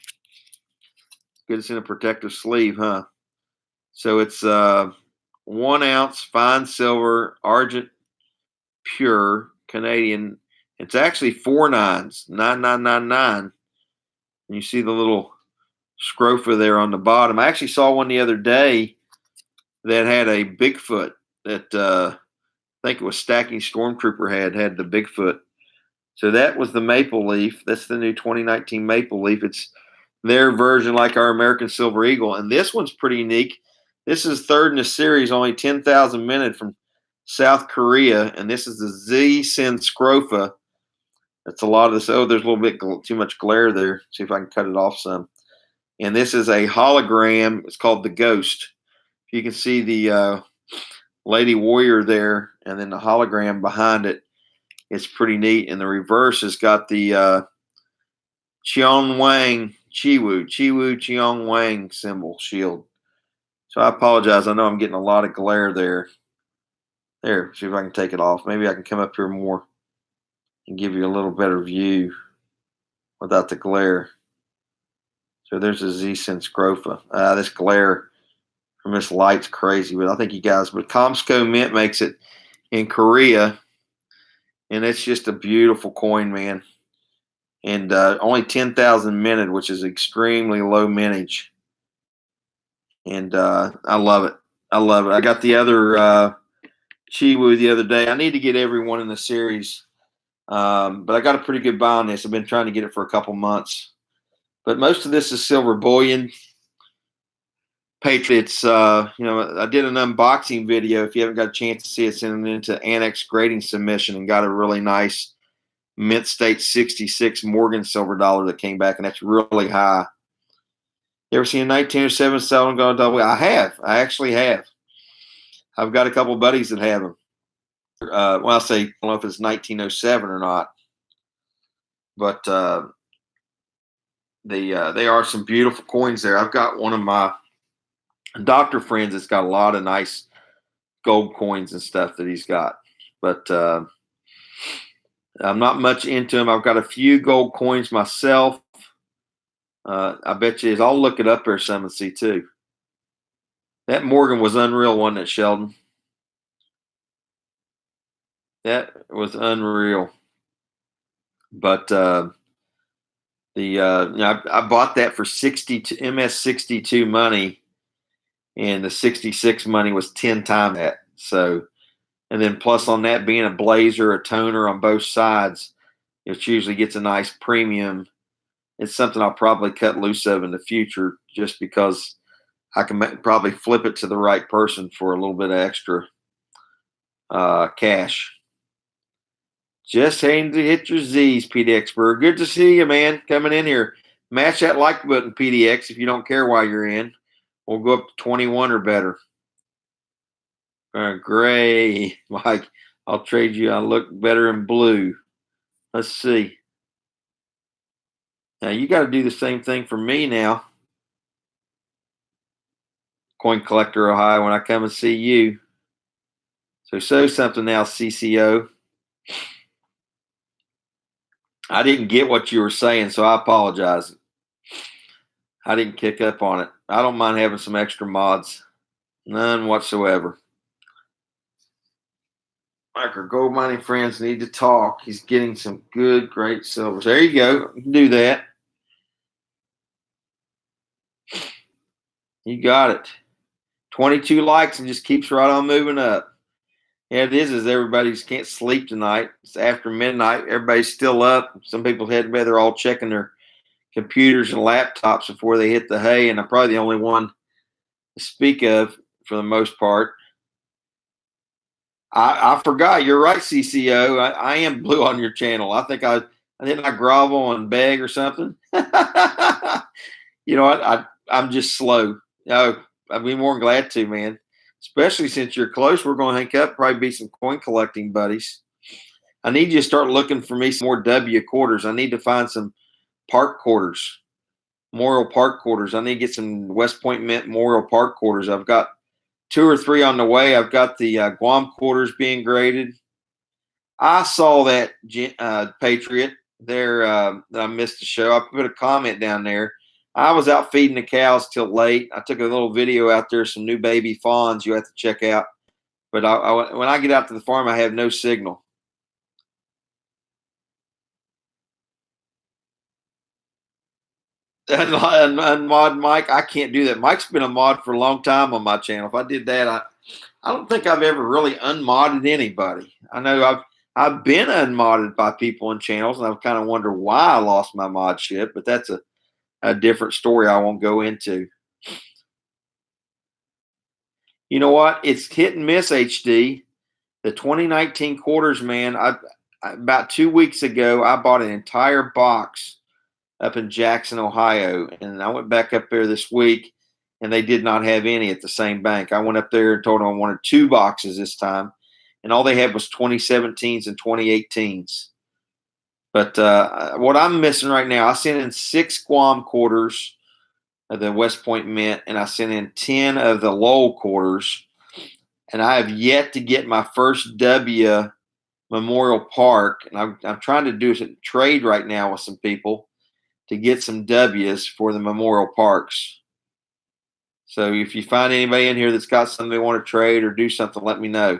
Good, it's in a protective sleeve, huh? So it's 1 ounce fine silver argent pure Canadian. It's actually 4 nines, 9999. And you see the little scrofa there on the bottom. I actually saw one the other day that had a Bigfoot that I think it was Stacking Stormtrooper had the Bigfoot. So that was the Maple Leaf. That's the new 2019 Maple Leaf. It's their version like our American Silver Eagle. And this one's pretty unique. This is third in the series, only 10,000 minutes from South Korea. And this is the Z Scrofa. That's a lot of this. Oh, there's a little bit too much glare there. See if I can cut it off some. And this is a hologram. It's called the Ghost. You can see the Lady Warrior there, and then the hologram behind it. It's pretty neat. And the reverse has got the Cheong Wang Chiwu Cheong Wang symbol shield. So I apologize. I know I'm getting a lot of glare there. There, see if I can take it off. Maybe I can come up here more and give you a little better view without the glare. So there's a Z-Sense Grofa. This glare from this light's crazy, but I think you guys, but Comsco Mint makes it in Korea, and it's just a beautiful coin, man. And only 10,000 minted, which is extremely low mintage. And I love it. I love it. I got the other Chiwu the other day. I need to get everyone in the series, but I got a pretty good buy on this. I've been trying to get it for a couple months. But most of this is silver bullion. Patriots, I did an unboxing video. If you haven't got a chance to see it, sent it into Annex Grading Submission and got a really nice Mint State 66 Morgan silver dollar that came back, and that's really high. You ever seen a 1907 Seldom Gone Double? I have. I actually have. I've got a couple buddies that have them. I don't know if it's 1907 or not, but they are some beautiful coins there. I've got one of my doctor friends that's got a lot of nice gold coins and stuff that he's got, but I'm not much into them. I've got a few gold coins myself. I bet you I'll look it up there some and see too. That Morgan was unreal, wasn't it, Sheldon? That was unreal. But I bought that for 62 MS62 money, and the 66 money was 10 times that. So, and then plus on that being a blazer, a toner on both sides, it usually gets a nice premium. It's something I'll probably cut loose of in the future, just because I can probably flip it to the right person for a little bit of extra cash. Just having to hit your Z's, PDXberg. Good to see you, man, coming in here. Mash that like button, PDX, if you don't care why you're in. We'll go up to 21 or better. Gray, Mike. I'll trade you. I look better in blue. Let's see. Now, you got to do the same thing for me now. Coin Collector Ohio, when I come and see you. So something now, CCO. I didn't get what you were saying, so I apologize. I didn't kick up on it. I don't mind having some extra mods. None whatsoever. Our gold mining friends need to talk. He's getting some good, great silvers. There you go. You can do that. You got it. 22 likes and just keeps right on moving up. Yeah, it is everybody just can't sleep tonight. It's after midnight. Everybody's still up. Some people head to bed. They're all checking their computers and laptops before they hit the hay, and I'm probably the only one to speak of for the most part. I forgot. You're right, CCO. I am blue on your channel. I think I didn't grovel and beg or something. You know what? I'm just slow. No, I'd be more than glad to, man. Especially since you're close, we're going to hang up, probably be some coin collecting buddies. I need you to start looking for me some more W quarters. I need to find some park quarters, Memorial Park quarters. I need to get some West Point Mint Memorial Park quarters. I've got 2 or 3 on the way. I've got the Guam quarters being graded. I saw that Patriot there that I missed the show. I put a comment down there. I was out feeding the cows till late. I took a little video out there, some new baby fawns you have to check out. But when I get out to the farm, I have no signal. And mod Mike, I can't do that. Mike's been a mod for a long time on my channel. If I did that, I don't think I've ever really unmodded anybody. I know I've been unmodded by people in channels, and I've kind of wondered why I lost my modship, but that's a different story I won't go into. You know what? It's hit and miss, HD. The 2019 quarters, man. About 2 weeks ago, I bought an entire box up in Jackson, Ohio, and I went back up there this week, and they did not have any at the same bank. I went up there and told them I wanted 2 boxes this time, and all they had was 2017s and 2018s. But what I'm missing right now, I sent in 6 Guam quarters of the West Point Mint, and I sent in 10 of the Lowell quarters, and I have yet to get my first W Memorial Park, and I'm trying to do a trade right now with some people to get some W's for the Memorial Parks. So if you find anybody in here that's got something they want to trade or do something, let me know.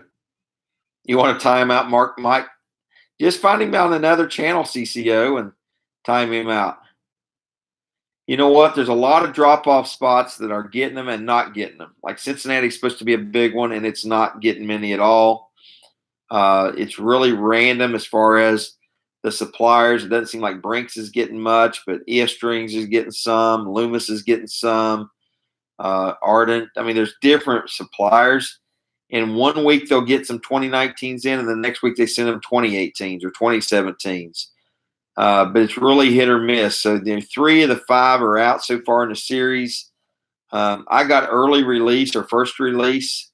You want to time out Mike? Just find him on another channel, CCO, and time him out. You know what? There's a lot of drop-off spots that are getting them and not getting them. Like Cincinnati's supposed to be a big one, and it's not getting many at all. It's really random as far as the suppliers. It doesn't seem like Brinks is getting much, but EF Strings is getting some. Loomis is getting some. Ardent. I mean, there's different suppliers. In 1 week, they'll get some 2019s in, and the next week they send them 2018s or 2017s. But it's really hit or miss. So 3 of the 5 are out so far in the series. I got early release or first release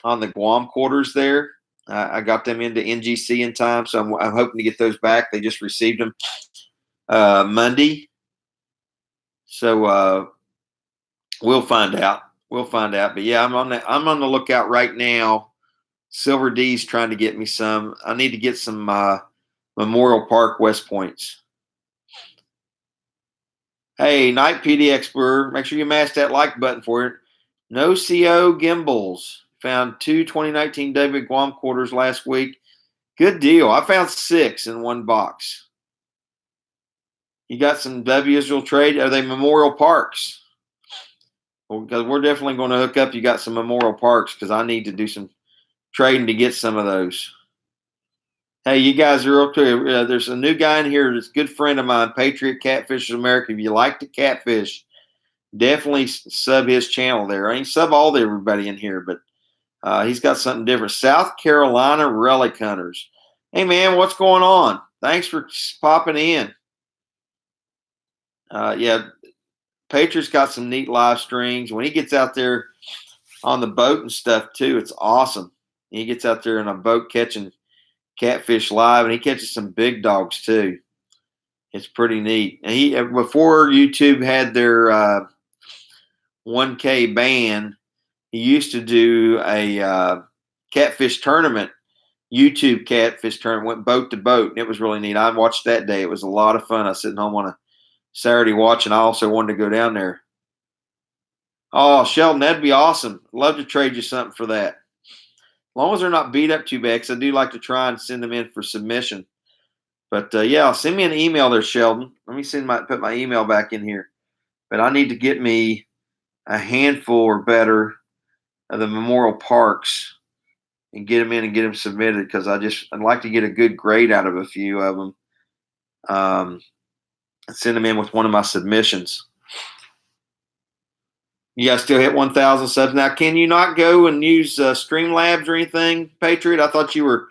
on the Guam quarters there. I got them into NGC in time, so I'm hoping to get those back. They just received them Monday. So we'll find out. We'll find out. But yeah, I'm on the lookout right now. Silver D's trying to get me some. I need to get some Memorial Park West Points. Hey, Night PD Explorer, make sure you mash that like button for it. No CO Gimbals. Found 2 2019 David Guam quarters last week. Good deal. I found 6 in one box. You got some W's you'll trade? Are they Memorial Parks? Well, because we're definitely going to hook up. You got some Memorial Parks because I need to do some trading to get some of those. Hey, you guys are real clear. There's a new guy in here that's a good friend of mine, Patriot Catfishes America. If you like to catfish, definitely sub his channel there. I ain't sub all to everybody in here, but he's got something different. South Carolina Relic Hunters. Hey, man, what's going on? Thanks for popping in. Yeah, Patriot's got some neat live strings. When he gets out there on the boat and stuff, too, it's awesome. He gets out there in a boat catching catfish live, and he catches some big dogs, too. It's pretty neat. And he before YouTube had their 1K ban, he used to do a catfish tournament, YouTube catfish tournament, went boat to boat, and it was really neat. I watched that day. It was a lot of fun. I was sitting home on a Saturday watching. I also wanted to go down there. Oh, Sheldon, that'd be awesome. Love to trade you something for that. As long as they're not beat up too bad, because I do like to try and send them in for submission. But, yeah, send me an email there, Sheldon. Let me put my email back in here. But I need to get me a handful or better of the Memorial Parks and get them in and get them submitted because I'd like to get a good grade out of a few of them and send them in with one of my submissions. You guys still hit 1,000 subs. Now, can you not go and use Streamlabs or anything, Patriot? I thought you were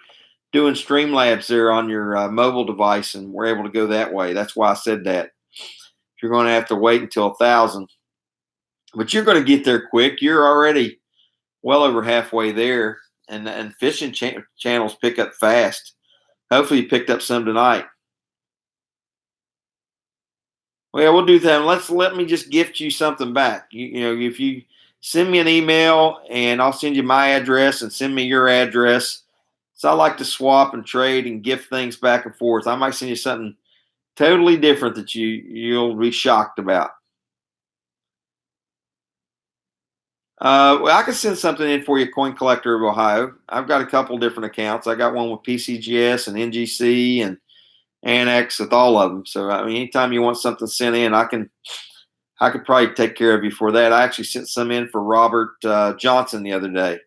doing Streamlabs there on your mobile device and we're able to go that way. That's why I said that. You're going to have to wait until 1,000. But you're going to get there quick. You're already well over halfway there. And fishing channels pick up fast. Hopefully you picked up some tonight. Well, we'll do that. Let me just gift you something back. You know, if you send me an email and I'll send you my address and send me your address. So I like to swap and trade and gift things back and forth. I might send you something totally different that you'll be shocked about. Well, I can send something in for you, Coin Collector of Ohio. I've got a couple different accounts. I got one with PCGS and NGC and Annex with all of them. So I mean, anytime you want something sent in, I could probably take care of you for that. I actually sent some in for Robert Johnson the other day.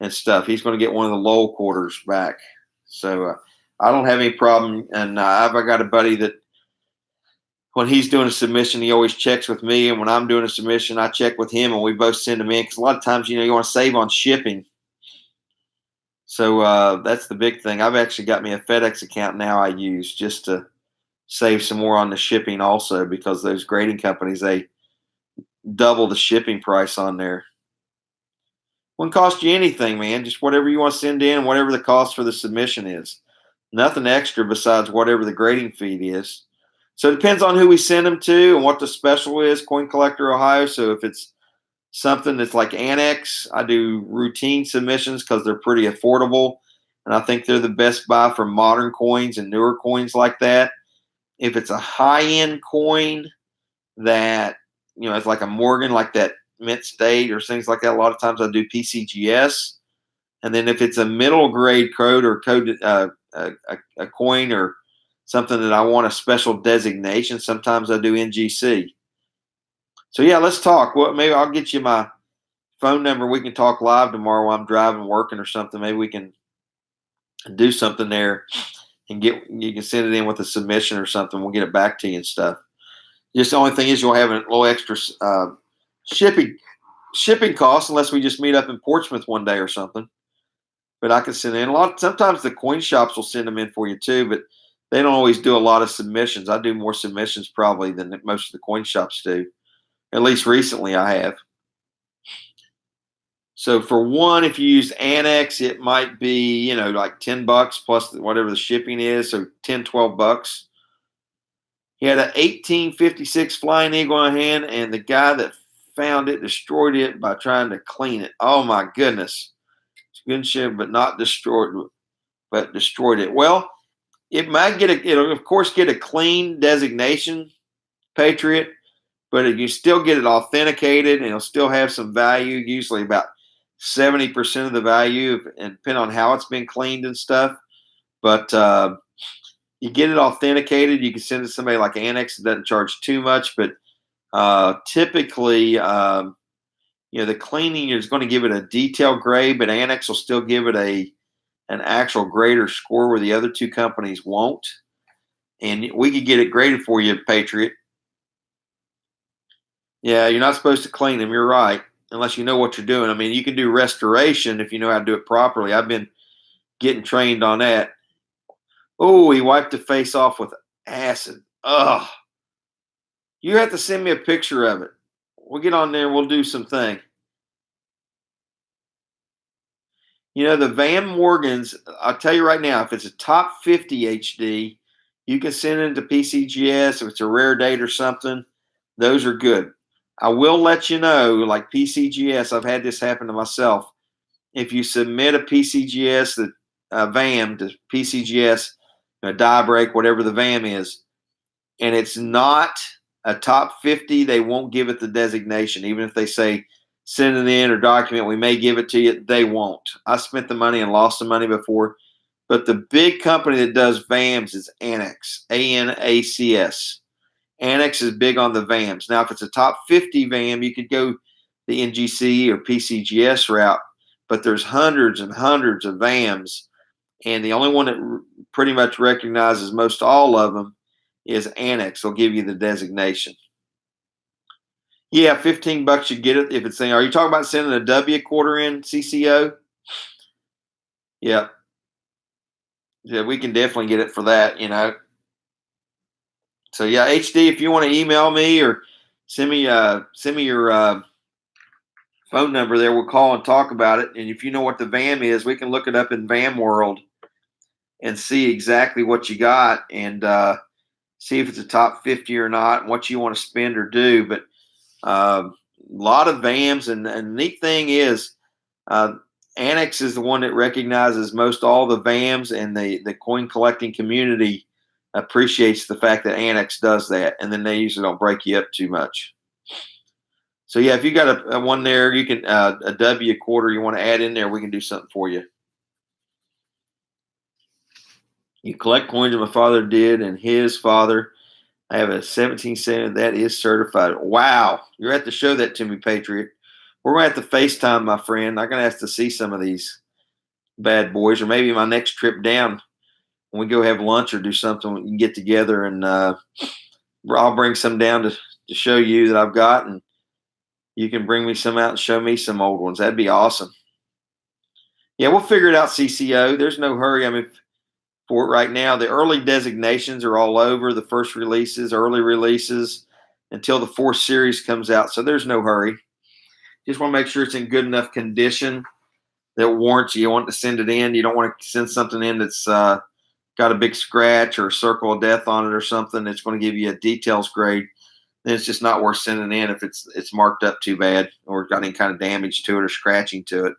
and stuff. He's going to get one of the low quarters back. So I don't have any problem. And I've got a buddy that when he's doing a submission, he always checks with me. And when I'm doing a submission, I check with him, and we both send them in. Because a lot of times, you want to save on shipping. So that's the big thing. I've actually got me a FedEx account now I use just to save some more on the shipping also, because those grading companies, they double the shipping price on there. Wouldn't cost you anything, man. Just whatever you want to send in, whatever the cost for the submission is. Nothing extra besides whatever the grading fee is. So it depends on who we send them to and what the special is, Coin Collector Ohio. So if it's something that's like Annex, I do routine submissions because they're pretty affordable. And I think they're the best buy for modern coins and newer coins like that. If it's a high-end coin that, it's like a Morgan, like that Mint State or things like that, a lot of times I do PCGS. And then if it's a middle grade code or a coin or something that I want a special designation, sometimes I do NGC. So yeah, let's talk. Well, maybe I'll get you my phone number. We can talk live tomorrow while I'm driving, working or something. Maybe we can do something there and you can send it in with a submission or something. We'll get it back to you and stuff. Just the only thing is you'll have a little extra shipping costs unless we just meet up in Portsmouth one day or something. But I can send in sometimes the coin shops will send them in for you too, but they don't always do a lot of submissions. I do more submissions probably than most of the coin shops do. At least recently I have. So for one, if you use Annex, it might be, like $10 plus whatever the shipping is. So $10, $12. He had an 1856 Flying Eagle in hand, and the guy that found it destroyed it by trying to clean it. Oh my goodness. It's good ship, but not destroyed, but destroyed it. Well, it might it'll of course get a clean designation, Patriot, but you still get it authenticated and it'll still have some value, usually about 70% of the value, and depending on how it's been cleaned and stuff. But you get it authenticated, you can send it to somebody like Annex. It doesn't charge too much, but typically, the cleaning is going to give it a detailed grade, but Annex will still give it an actual grader score where the other two companies won't. And we could get it graded for you, Patriot. Yeah, you're not supposed to clean them. You're right, unless you know what you're doing. I mean, you can do restoration if you know how to do it properly. I've been getting trained on that. Oh, he wiped the face off with acid. Ugh. You have to send me a picture of it. We'll get on there and we'll do something. The Van Morgans, I'll tell you right now, if it's a top 50 HD, you can send it to PCGS. If it's a rare date or something, those are good. I will let you know, like PCGS, I've had this happen to myself. If you submit a PCGS, VAM to PCGS, a die break, whatever the VAM is, and it's not a top 50, they won't give it the designation. Even if they say send it in or document, we may give it to you, they won't. I spent the money and lost the money before. But the big company that does VAMs is Annex, ANACS. Annex is big on the VAMs. Now, if it's a top 50 VAM, you could go the NGC or PCGS route, but there's hundreds and hundreds of VAMs, and the only one that pretty much recognizes most all of them is Annex. They'll give you the designation. Yeah, $15 you get it if it's saying. Are you talking about sending a W quarter in CCO? Yeah. Yeah, we can definitely get it for that, So yeah, HD, if you want to email me or send me your phone number there, we'll call and talk about it. And if you know what the VAM is, we can look it up in VAM World and see exactly what you got and see if it's a top 50 or not and what you want to spend or do. But a lot of VAMs, and the neat thing is Annex is the one that recognizes most all the VAMs, and the coin collecting community appreciates the fact that Annex does that, and then they usually don't break you up too much. So yeah, if you got a one there, you can a W quarter you want to add in there, we can do something for you. You collect coins, my father did, and his father. I have a 1770 that is certified. Wow, you're at to show that to me, Patriot. We're going to have to FaceTime, my friend. I'm going to have to see some of these bad boys, or maybe my next trip down when we go have lunch or do something, we can get together and I'll bring some down to show you that I've got, and you can bring me some out and show me some old ones. That'd be awesome. Yeah, we'll figure it out, CCO. There's no hurry. I mean, for it right now, the early designations are all over, the first releases, early releases, until the fourth series comes out. So there's no hurry. Just want to make sure it's in good enough condition that warrants you want to send it in. You don't want to send something in that's got a big scratch or a circle of death on it or something. It's going to give you a details grade. Then it's just not worth sending in if it's marked up too bad or got any kind of damage to it or scratching to it.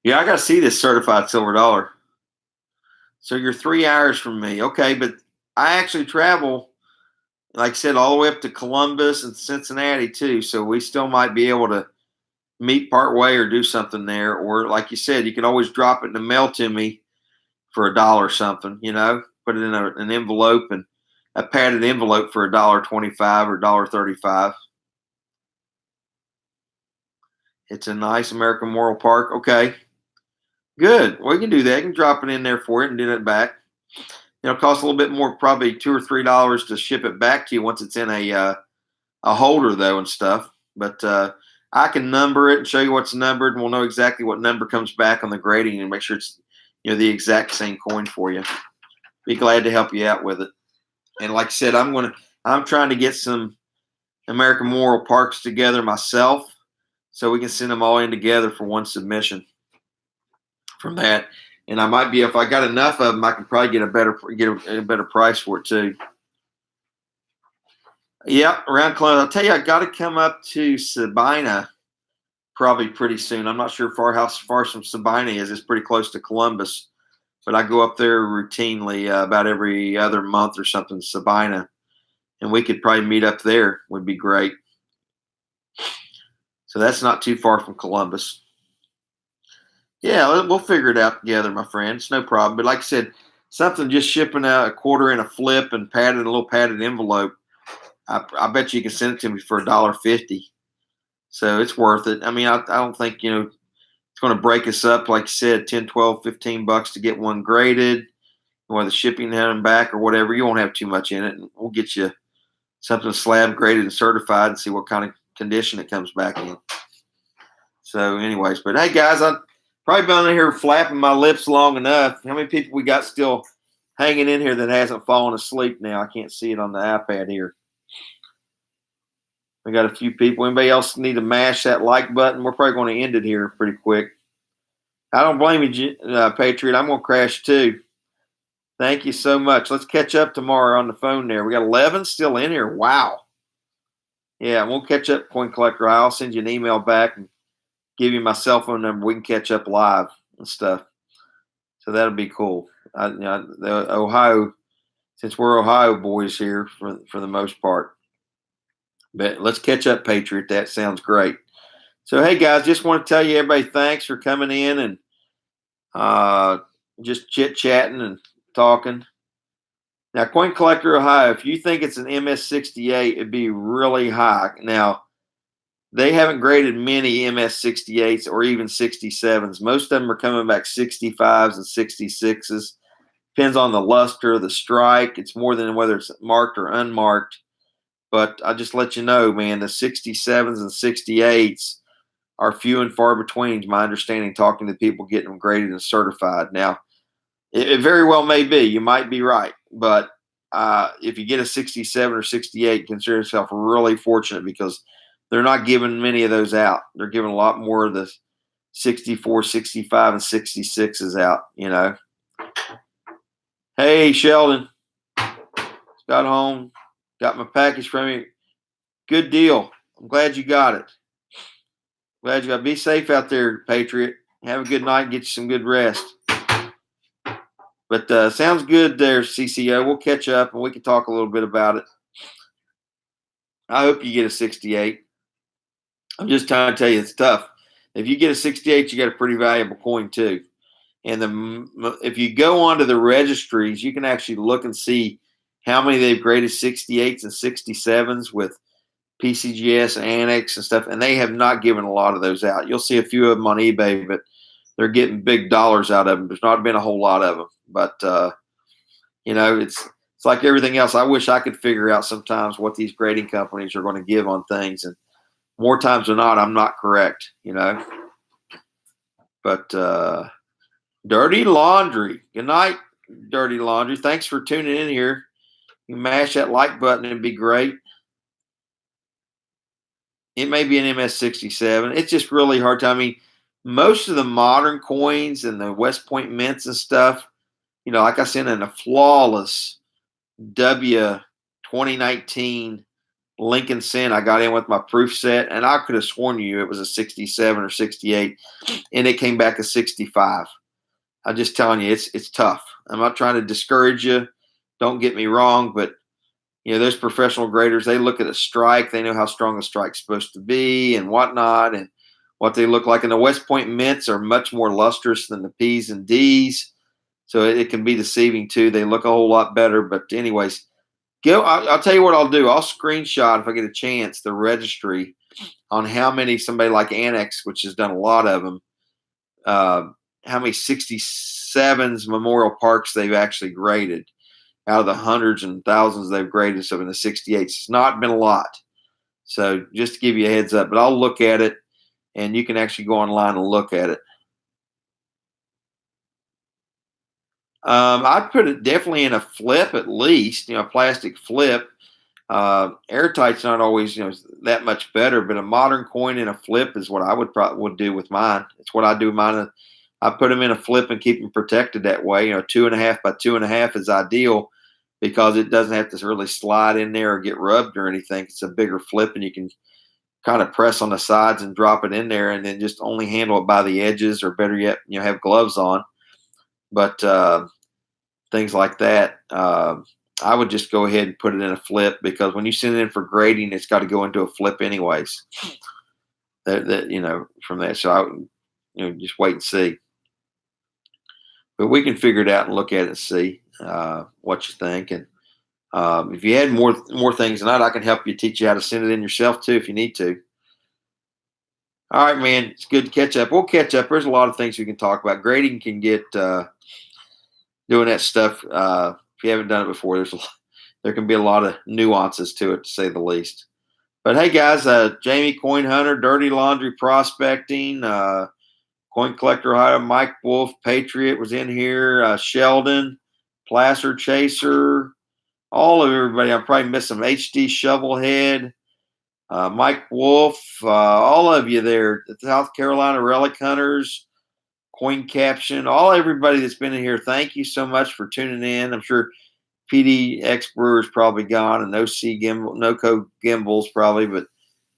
Yeah, I got to see this certified silver dollar. So you're 3 hours from me. Okay, but I actually travel, like I said, all the way up to Columbus and Cincinnati too. So we still might be able to meet part way or do something there. Or like you said, you can always drop it in the mail to me for $1 or something, put it in an envelope, and a padded envelope for $1.25 or $1.35. It's a nice American Memorial Park. Okay, good. We can do that. You can drop it in there for it and do that back. It'll cost a little bit more, probably $2 or $3 to ship it back to you once it's in a holder though and stuff. But I can number it and show you what's numbered, and we'll know exactly what number comes back on the grading and make sure it's the exact same coin for you. Be glad to help you out with it. And like I said, I'm trying to get some American Memorial Parks together myself, so we can send them all in together for one submission from that. And I might be, if I got enough of them, I can probably get a better price for it too. Yep, around Columbus. I'll tell you, I got to come up to Sabina probably pretty soon. I'm not sure how far from Sabina is. It's pretty close to Columbus, but I go up there routinely about every other month or something to Sabina, and we could probably meet up there. Would be great. So that's not too far from Columbus. Yeah, we'll figure it out together, my friend. It's no problem. But like I said, something just shipping out a quarter in a flip and a little padded envelope, I bet you can send it to me for $1.50. So it's worth it. I mean, I don't think, it's going to break us up, like you said, 10, 12, 15 bucks to get one graded, whether shipping them back or whatever. You won't have too much in it. And we'll get you something slab graded and certified and see what kind of condition it comes back in. So anyways, but hey guys, I've probably been in here flapping my lips long enough. How many people we got still hanging in here that hasn't fallen asleep now? I can't see it on the iPad here. We got a few people. Anybody else need to mash that like button? We're probably going to end it here pretty quick. I don't blame you, Patriot. I'm going to crash too. Thank you so much. Let's catch up tomorrow on the phone there. We got 11 still in here. Wow. Yeah, we'll catch up, Coin Collector. I'll send you an email back and give you my cell phone number. We can catch up live and stuff. So that'll be cool. The Ohio, since we're Ohio boys here for the most part. But let's catch up, Patriot. That sounds great. So, hey, guys, just want to tell you, everybody, thanks for coming in and just chit-chatting and talking. Now, Coin Collector Ohio, if you think it's an MS68, it'd be really high. Now, they haven't graded many MS68s or even 67s. Most of them are coming back 65s and 66s. Depends on the luster, the strike. It's more than whether it's marked or unmarked. But I just let you know, man, the 67s and 68s are few and far between, my understanding, talking to people getting them graded and certified. Now, it very well may be. You might be right. But if you get a 67 or 68, consider yourself really fortunate because they're not giving many of those out. They're giving a lot more of the 64, 65, and 66s out, Hey, Sheldon. Got home. Got my package from you. Good deal. I'm glad you got it. Glad you got it. Be safe out there, Patriot. Have a good night and get you some good rest. But sounds good there, CCO. We'll catch up and we can talk a little bit about it. I hope you get a 68. I'm just trying to tell you it's tough. If you get a 68, you got a pretty valuable coin too. And if you go onto the registries, you can actually look and see how many they've graded 68s and 67s with PCGS, Annex, and stuff, and they have not given a lot of those out. You'll see a few of them on eBay, but they're getting big dollars out of them. There's not been a whole lot of them, but it's like everything else. I wish I could figure out sometimes what these grading companies are going to give on things, and more times than not, I'm not correct. But Dirty Laundry. Good night, Dirty Laundry. Thanks for tuning in here. You mash that like button, it'd be great. It may be an MS-67. It's just really hard to. I mean, most of the modern coins and the West Point mints and stuff, like I said, in a flawless W 2019 Lincoln Cent, I got in with my proof set, and I could have sworn it was a 67 or 68, and it came back a 65. I'm just telling you, it's tough. I'm not trying to discourage you. Don't get me wrong, but those professional graders, they look at a strike. They know how strong a strike's supposed to be and whatnot, and what they look like. And the West Point mints are much more lustrous than the P's and D's, so it can be deceiving too. They look a whole lot better. But anyways, I'll tell you what I'll do. I'll screenshot, if I get a chance, the registry on how many somebody like Annex, which has done a lot of them, how many 67s Memorial Parks they've actually graded out of the hundreds and thousands they've graded. So in the 68s, it's not been a lot. So just to give you a heads up, but I'll look at it, and you can actually go online and look at it. I'd put it definitely in a flip, at least, a plastic flip. Airtight's not always, that much better, but a modern coin in a flip is what I would do with mine. It's what I do with mine. I put them in a flip and keep them protected that way. 2.5 by 2.5 is ideal because it doesn't have to really slide in there or get rubbed or anything. It's a bigger flip, and you can kind of press on the sides and drop it in there, and then just only handle it by the edges, or better yet, have gloves on. But things like that, I would just go ahead and put it in a flip, because when you send it in for grading, it's got to go into a flip anyways. From that. So I would, just wait and see. But we can figure it out and look at it and see what you think. And if you had more things than that, I can help you, teach you how to send it in yourself too if you need to. All right, man. It's good to catch up. We'll catch up. There's a lot of things we can talk about. Grading can get doing that stuff. If you haven't done it before, there can be a lot of nuances to it, to say the least. But hey, guys, Jamie Coin Hunter, Dirty Laundry Prospecting, Coin Collector Ohio, Mike Wolf, Patriot was in here, Sheldon, Placer Chaser, all of everybody. I'm probably missing some. HD Shovelhead, Mike Wolf, all of you there, the South Carolina Relic Hunters, Coin Caption, everybody that's been in here. Thank you so much for tuning in. I'm sure PDX Brewer's probably gone, and NoCo Gimbals probably, but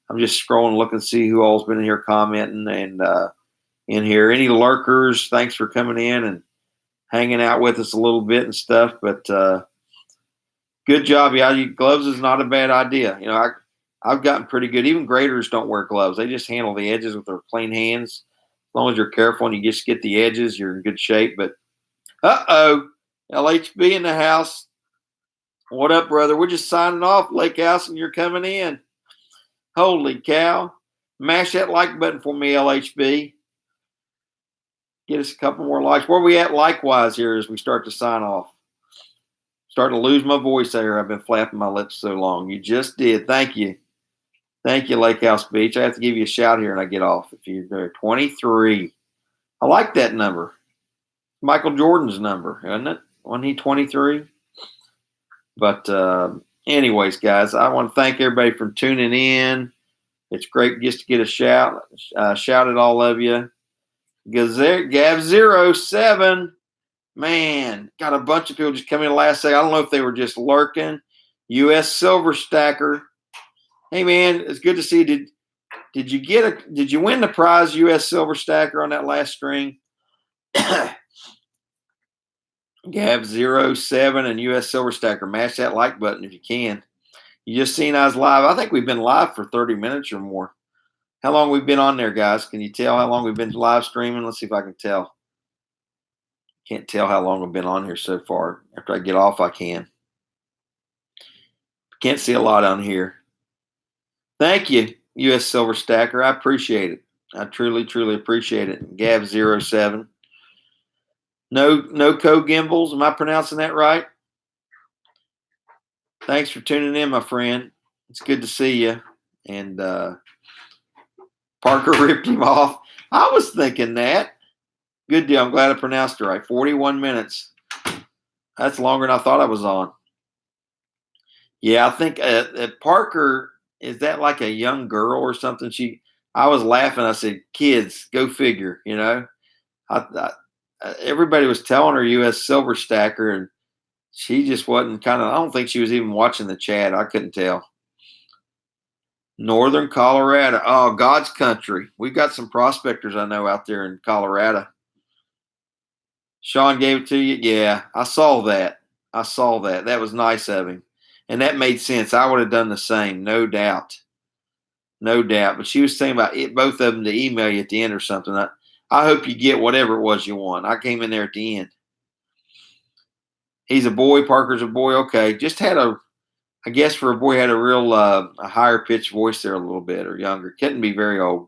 I'm just scrolling, looking to see who all's been in here commenting and in here. Any lurkers, thanks for coming in and hanging out with us a little bit and stuff. But good job. Yeah, gloves is not a bad idea. I've gotten pretty good. Even graders don't wear gloves. They just handle the edges with their clean hands. As long as you're careful and you just get the edges, you're in good shape. But LHB in the house. What up, brother? We're just signing off, Lake House, and you're coming in. Holy cow. Mash that like button for me, LHB. Get us a couple more likes. Where are we at likewise here as we start to sign off? Starting to lose my voice there. I've been flapping my lips so long. You just did. Thank you. Thank you, Lake House Beach. I have to give you a shout here and I get off. If you're there, 23. I like that number. Michael Jordan's number, isn't it? Wasn't he 23? But anyways, guys, I want to thank everybody for tuning in. It's great just to get a shout at all of you. Gav07, man, got a bunch of people just coming in last second. I don't know if they were just lurking. U.S. Silver Stacker. Hey, man, it's good to see you. Did you win the prize, U.S. Silver Stacker, on that last string? Gav07 and U.S. Silver Stacker. Mash that like button if you can. You just seen I was live. I think we've been live for 30 minutes or more. How long we've been on there, guys? Can you tell how long we've been live streaming? Let's see if I can tell. Can't tell how long we've been on here so far. After I get off, I can. Can't see a lot on here. Thank you, U.S. Silver Stacker. I appreciate it. I truly, truly appreciate it. Gav07. No co-gimbals. Am I pronouncing that right? Thanks for tuning in, my friend. It's good to see you. And Parker ripped him off. I was thinking that. Good deal. I'm glad I pronounced it right. 41 minutes. That's longer than I thought I was on. Yeah, I think Parker, is that like a young girl or something? I was laughing. I said, kids, go figure, you know. Everybody was telling her U.S. Silver Stacker, and she just wasn't I don't think she was even watching the chat. I couldn't tell. Northern Colorado. Oh, God's country. We've got some prospectors I know out there in Colorado. Sean gave it to you? Yeah, I saw that. That was nice of him. And that made sense. I would have done the same, no doubt. No doubt. But she was saying about both of them to email you at the end or something. I hope you get whatever it was you want. I came in there at the end. He's a boy. Parker's a boy. Okay. Just had I guess for a boy, had a real a higher pitched voice there a little bit, or younger. Couldn't be very old.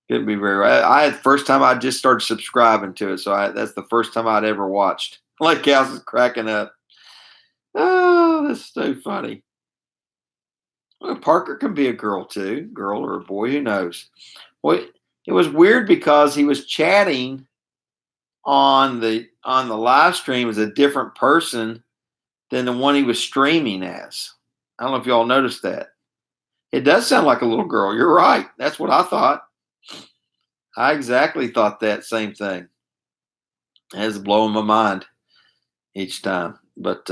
Couldn't be very old. I had first time I just started subscribing to it. So that's the first time I'd ever watched. Like Cows is cracking up. Oh, that's so funny. Well, Parker can be a girl too, girl or a boy, who knows? Well, it was weird because he was chatting on the live stream as a different person than the one he was streaming as. I don't know if y'all noticed that. It does sound like a little girl. You're right. That's what I thought. I exactly thought that same thing. It's blowing my mind each time. But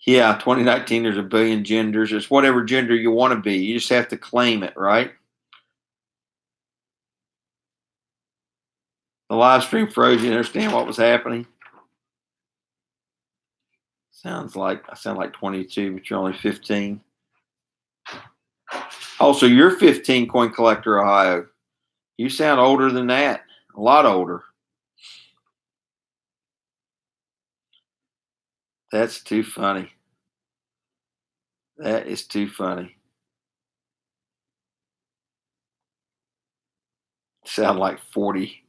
yeah, 2019, there's a billion genders. It's whatever gender you want to be. You just have to claim it, right? The live stream froze. You understand what was happening? I sound like 22, but you're only 15. Also, you're 15, Coin Collector Ohio. You sound older than that. A lot older. That's too funny. That is too funny. Sound like 40.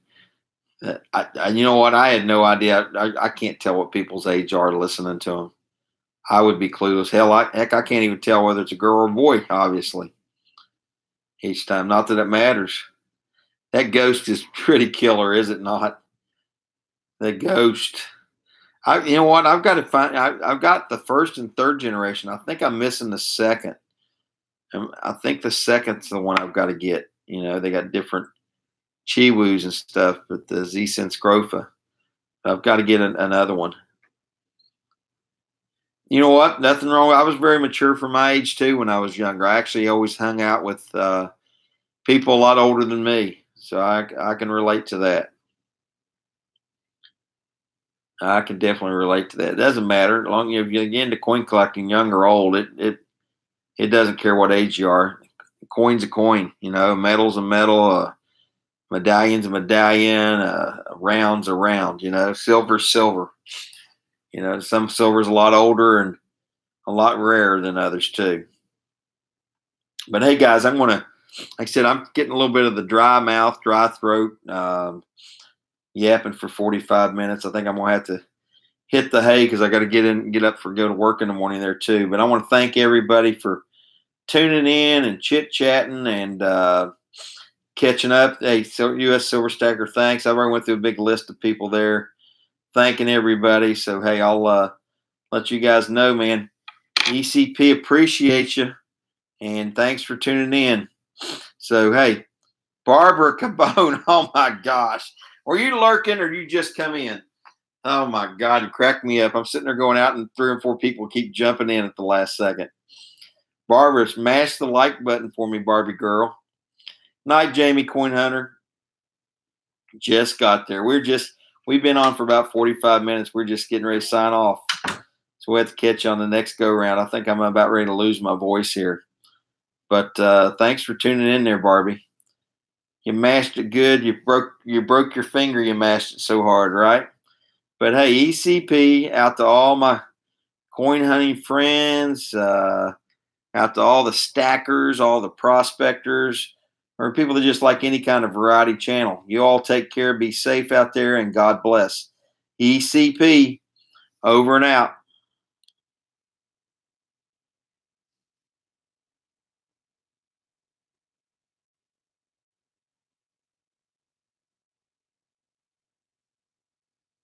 You know what? I had no idea. I can't tell what people's age are listening to them. I would be clueless. Heck, I can't even tell whether it's a girl or a boy, obviously. Each time. Not that it matters. That ghost is pretty killer, is it not? The ghost. You know what? I've got to find. I've got the first and third generation. I think I'm missing the second. I think the second's the one I've got to get. You know, they got different Chiwus and stuff, but the Z-Sense Grofa. I've got to get another one. You know what? Nothing wrong. I was very mature for my age too when I was younger. I actually always hung out with people a lot older than me, so I can relate to that. I can definitely relate to that. It doesn't matter. As long as you get into coin collecting, young or old, it doesn't care what age you are. A coin's a coin, you know. A medal's a medal. Medallion's a medallion. A round's a round, you know. Silver's silver. You know, some silver's a lot older and a lot rarer than others too. But hey, guys, like I said, I'm getting a little bit of the dry mouth, dry throat, yapping for 45 minutes. I think I'm going to have to hit the hay because I got to get up for go to work in the morning there too. But I want to thank everybody for tuning in and chit chatting and catching up. Hey, so U.S. Silver Stacker, thanks. I already went through a big list of people there, thanking everybody. So hey, I'll let you guys know, man. ECP appreciate you, and thanks for tuning in. So hey, Barbara Cabone, oh my gosh, were you lurking or you just come in? Oh my God, you cracked me up. I'm sitting there going out, and 3 or 4 people keep jumping in at the last second. Barbara, smash the like button for me, Barbie girl. Night, Jamie Coin Hunter. Just got there. We've been on for about 45 minutes. We're just getting ready to sign off. So we have to catch you on the next go round. I think I'm about ready to lose my voice here. But thanks for tuning in there, Barbie. You mashed it good. You broke your finger. You mashed it so hard, right? But hey, ECP out to all my coin hunting friends, out to all the stackers, all the prospectors, or people that just like any kind of variety channel. You all take care, be safe out there, and God bless. ECP, over and out.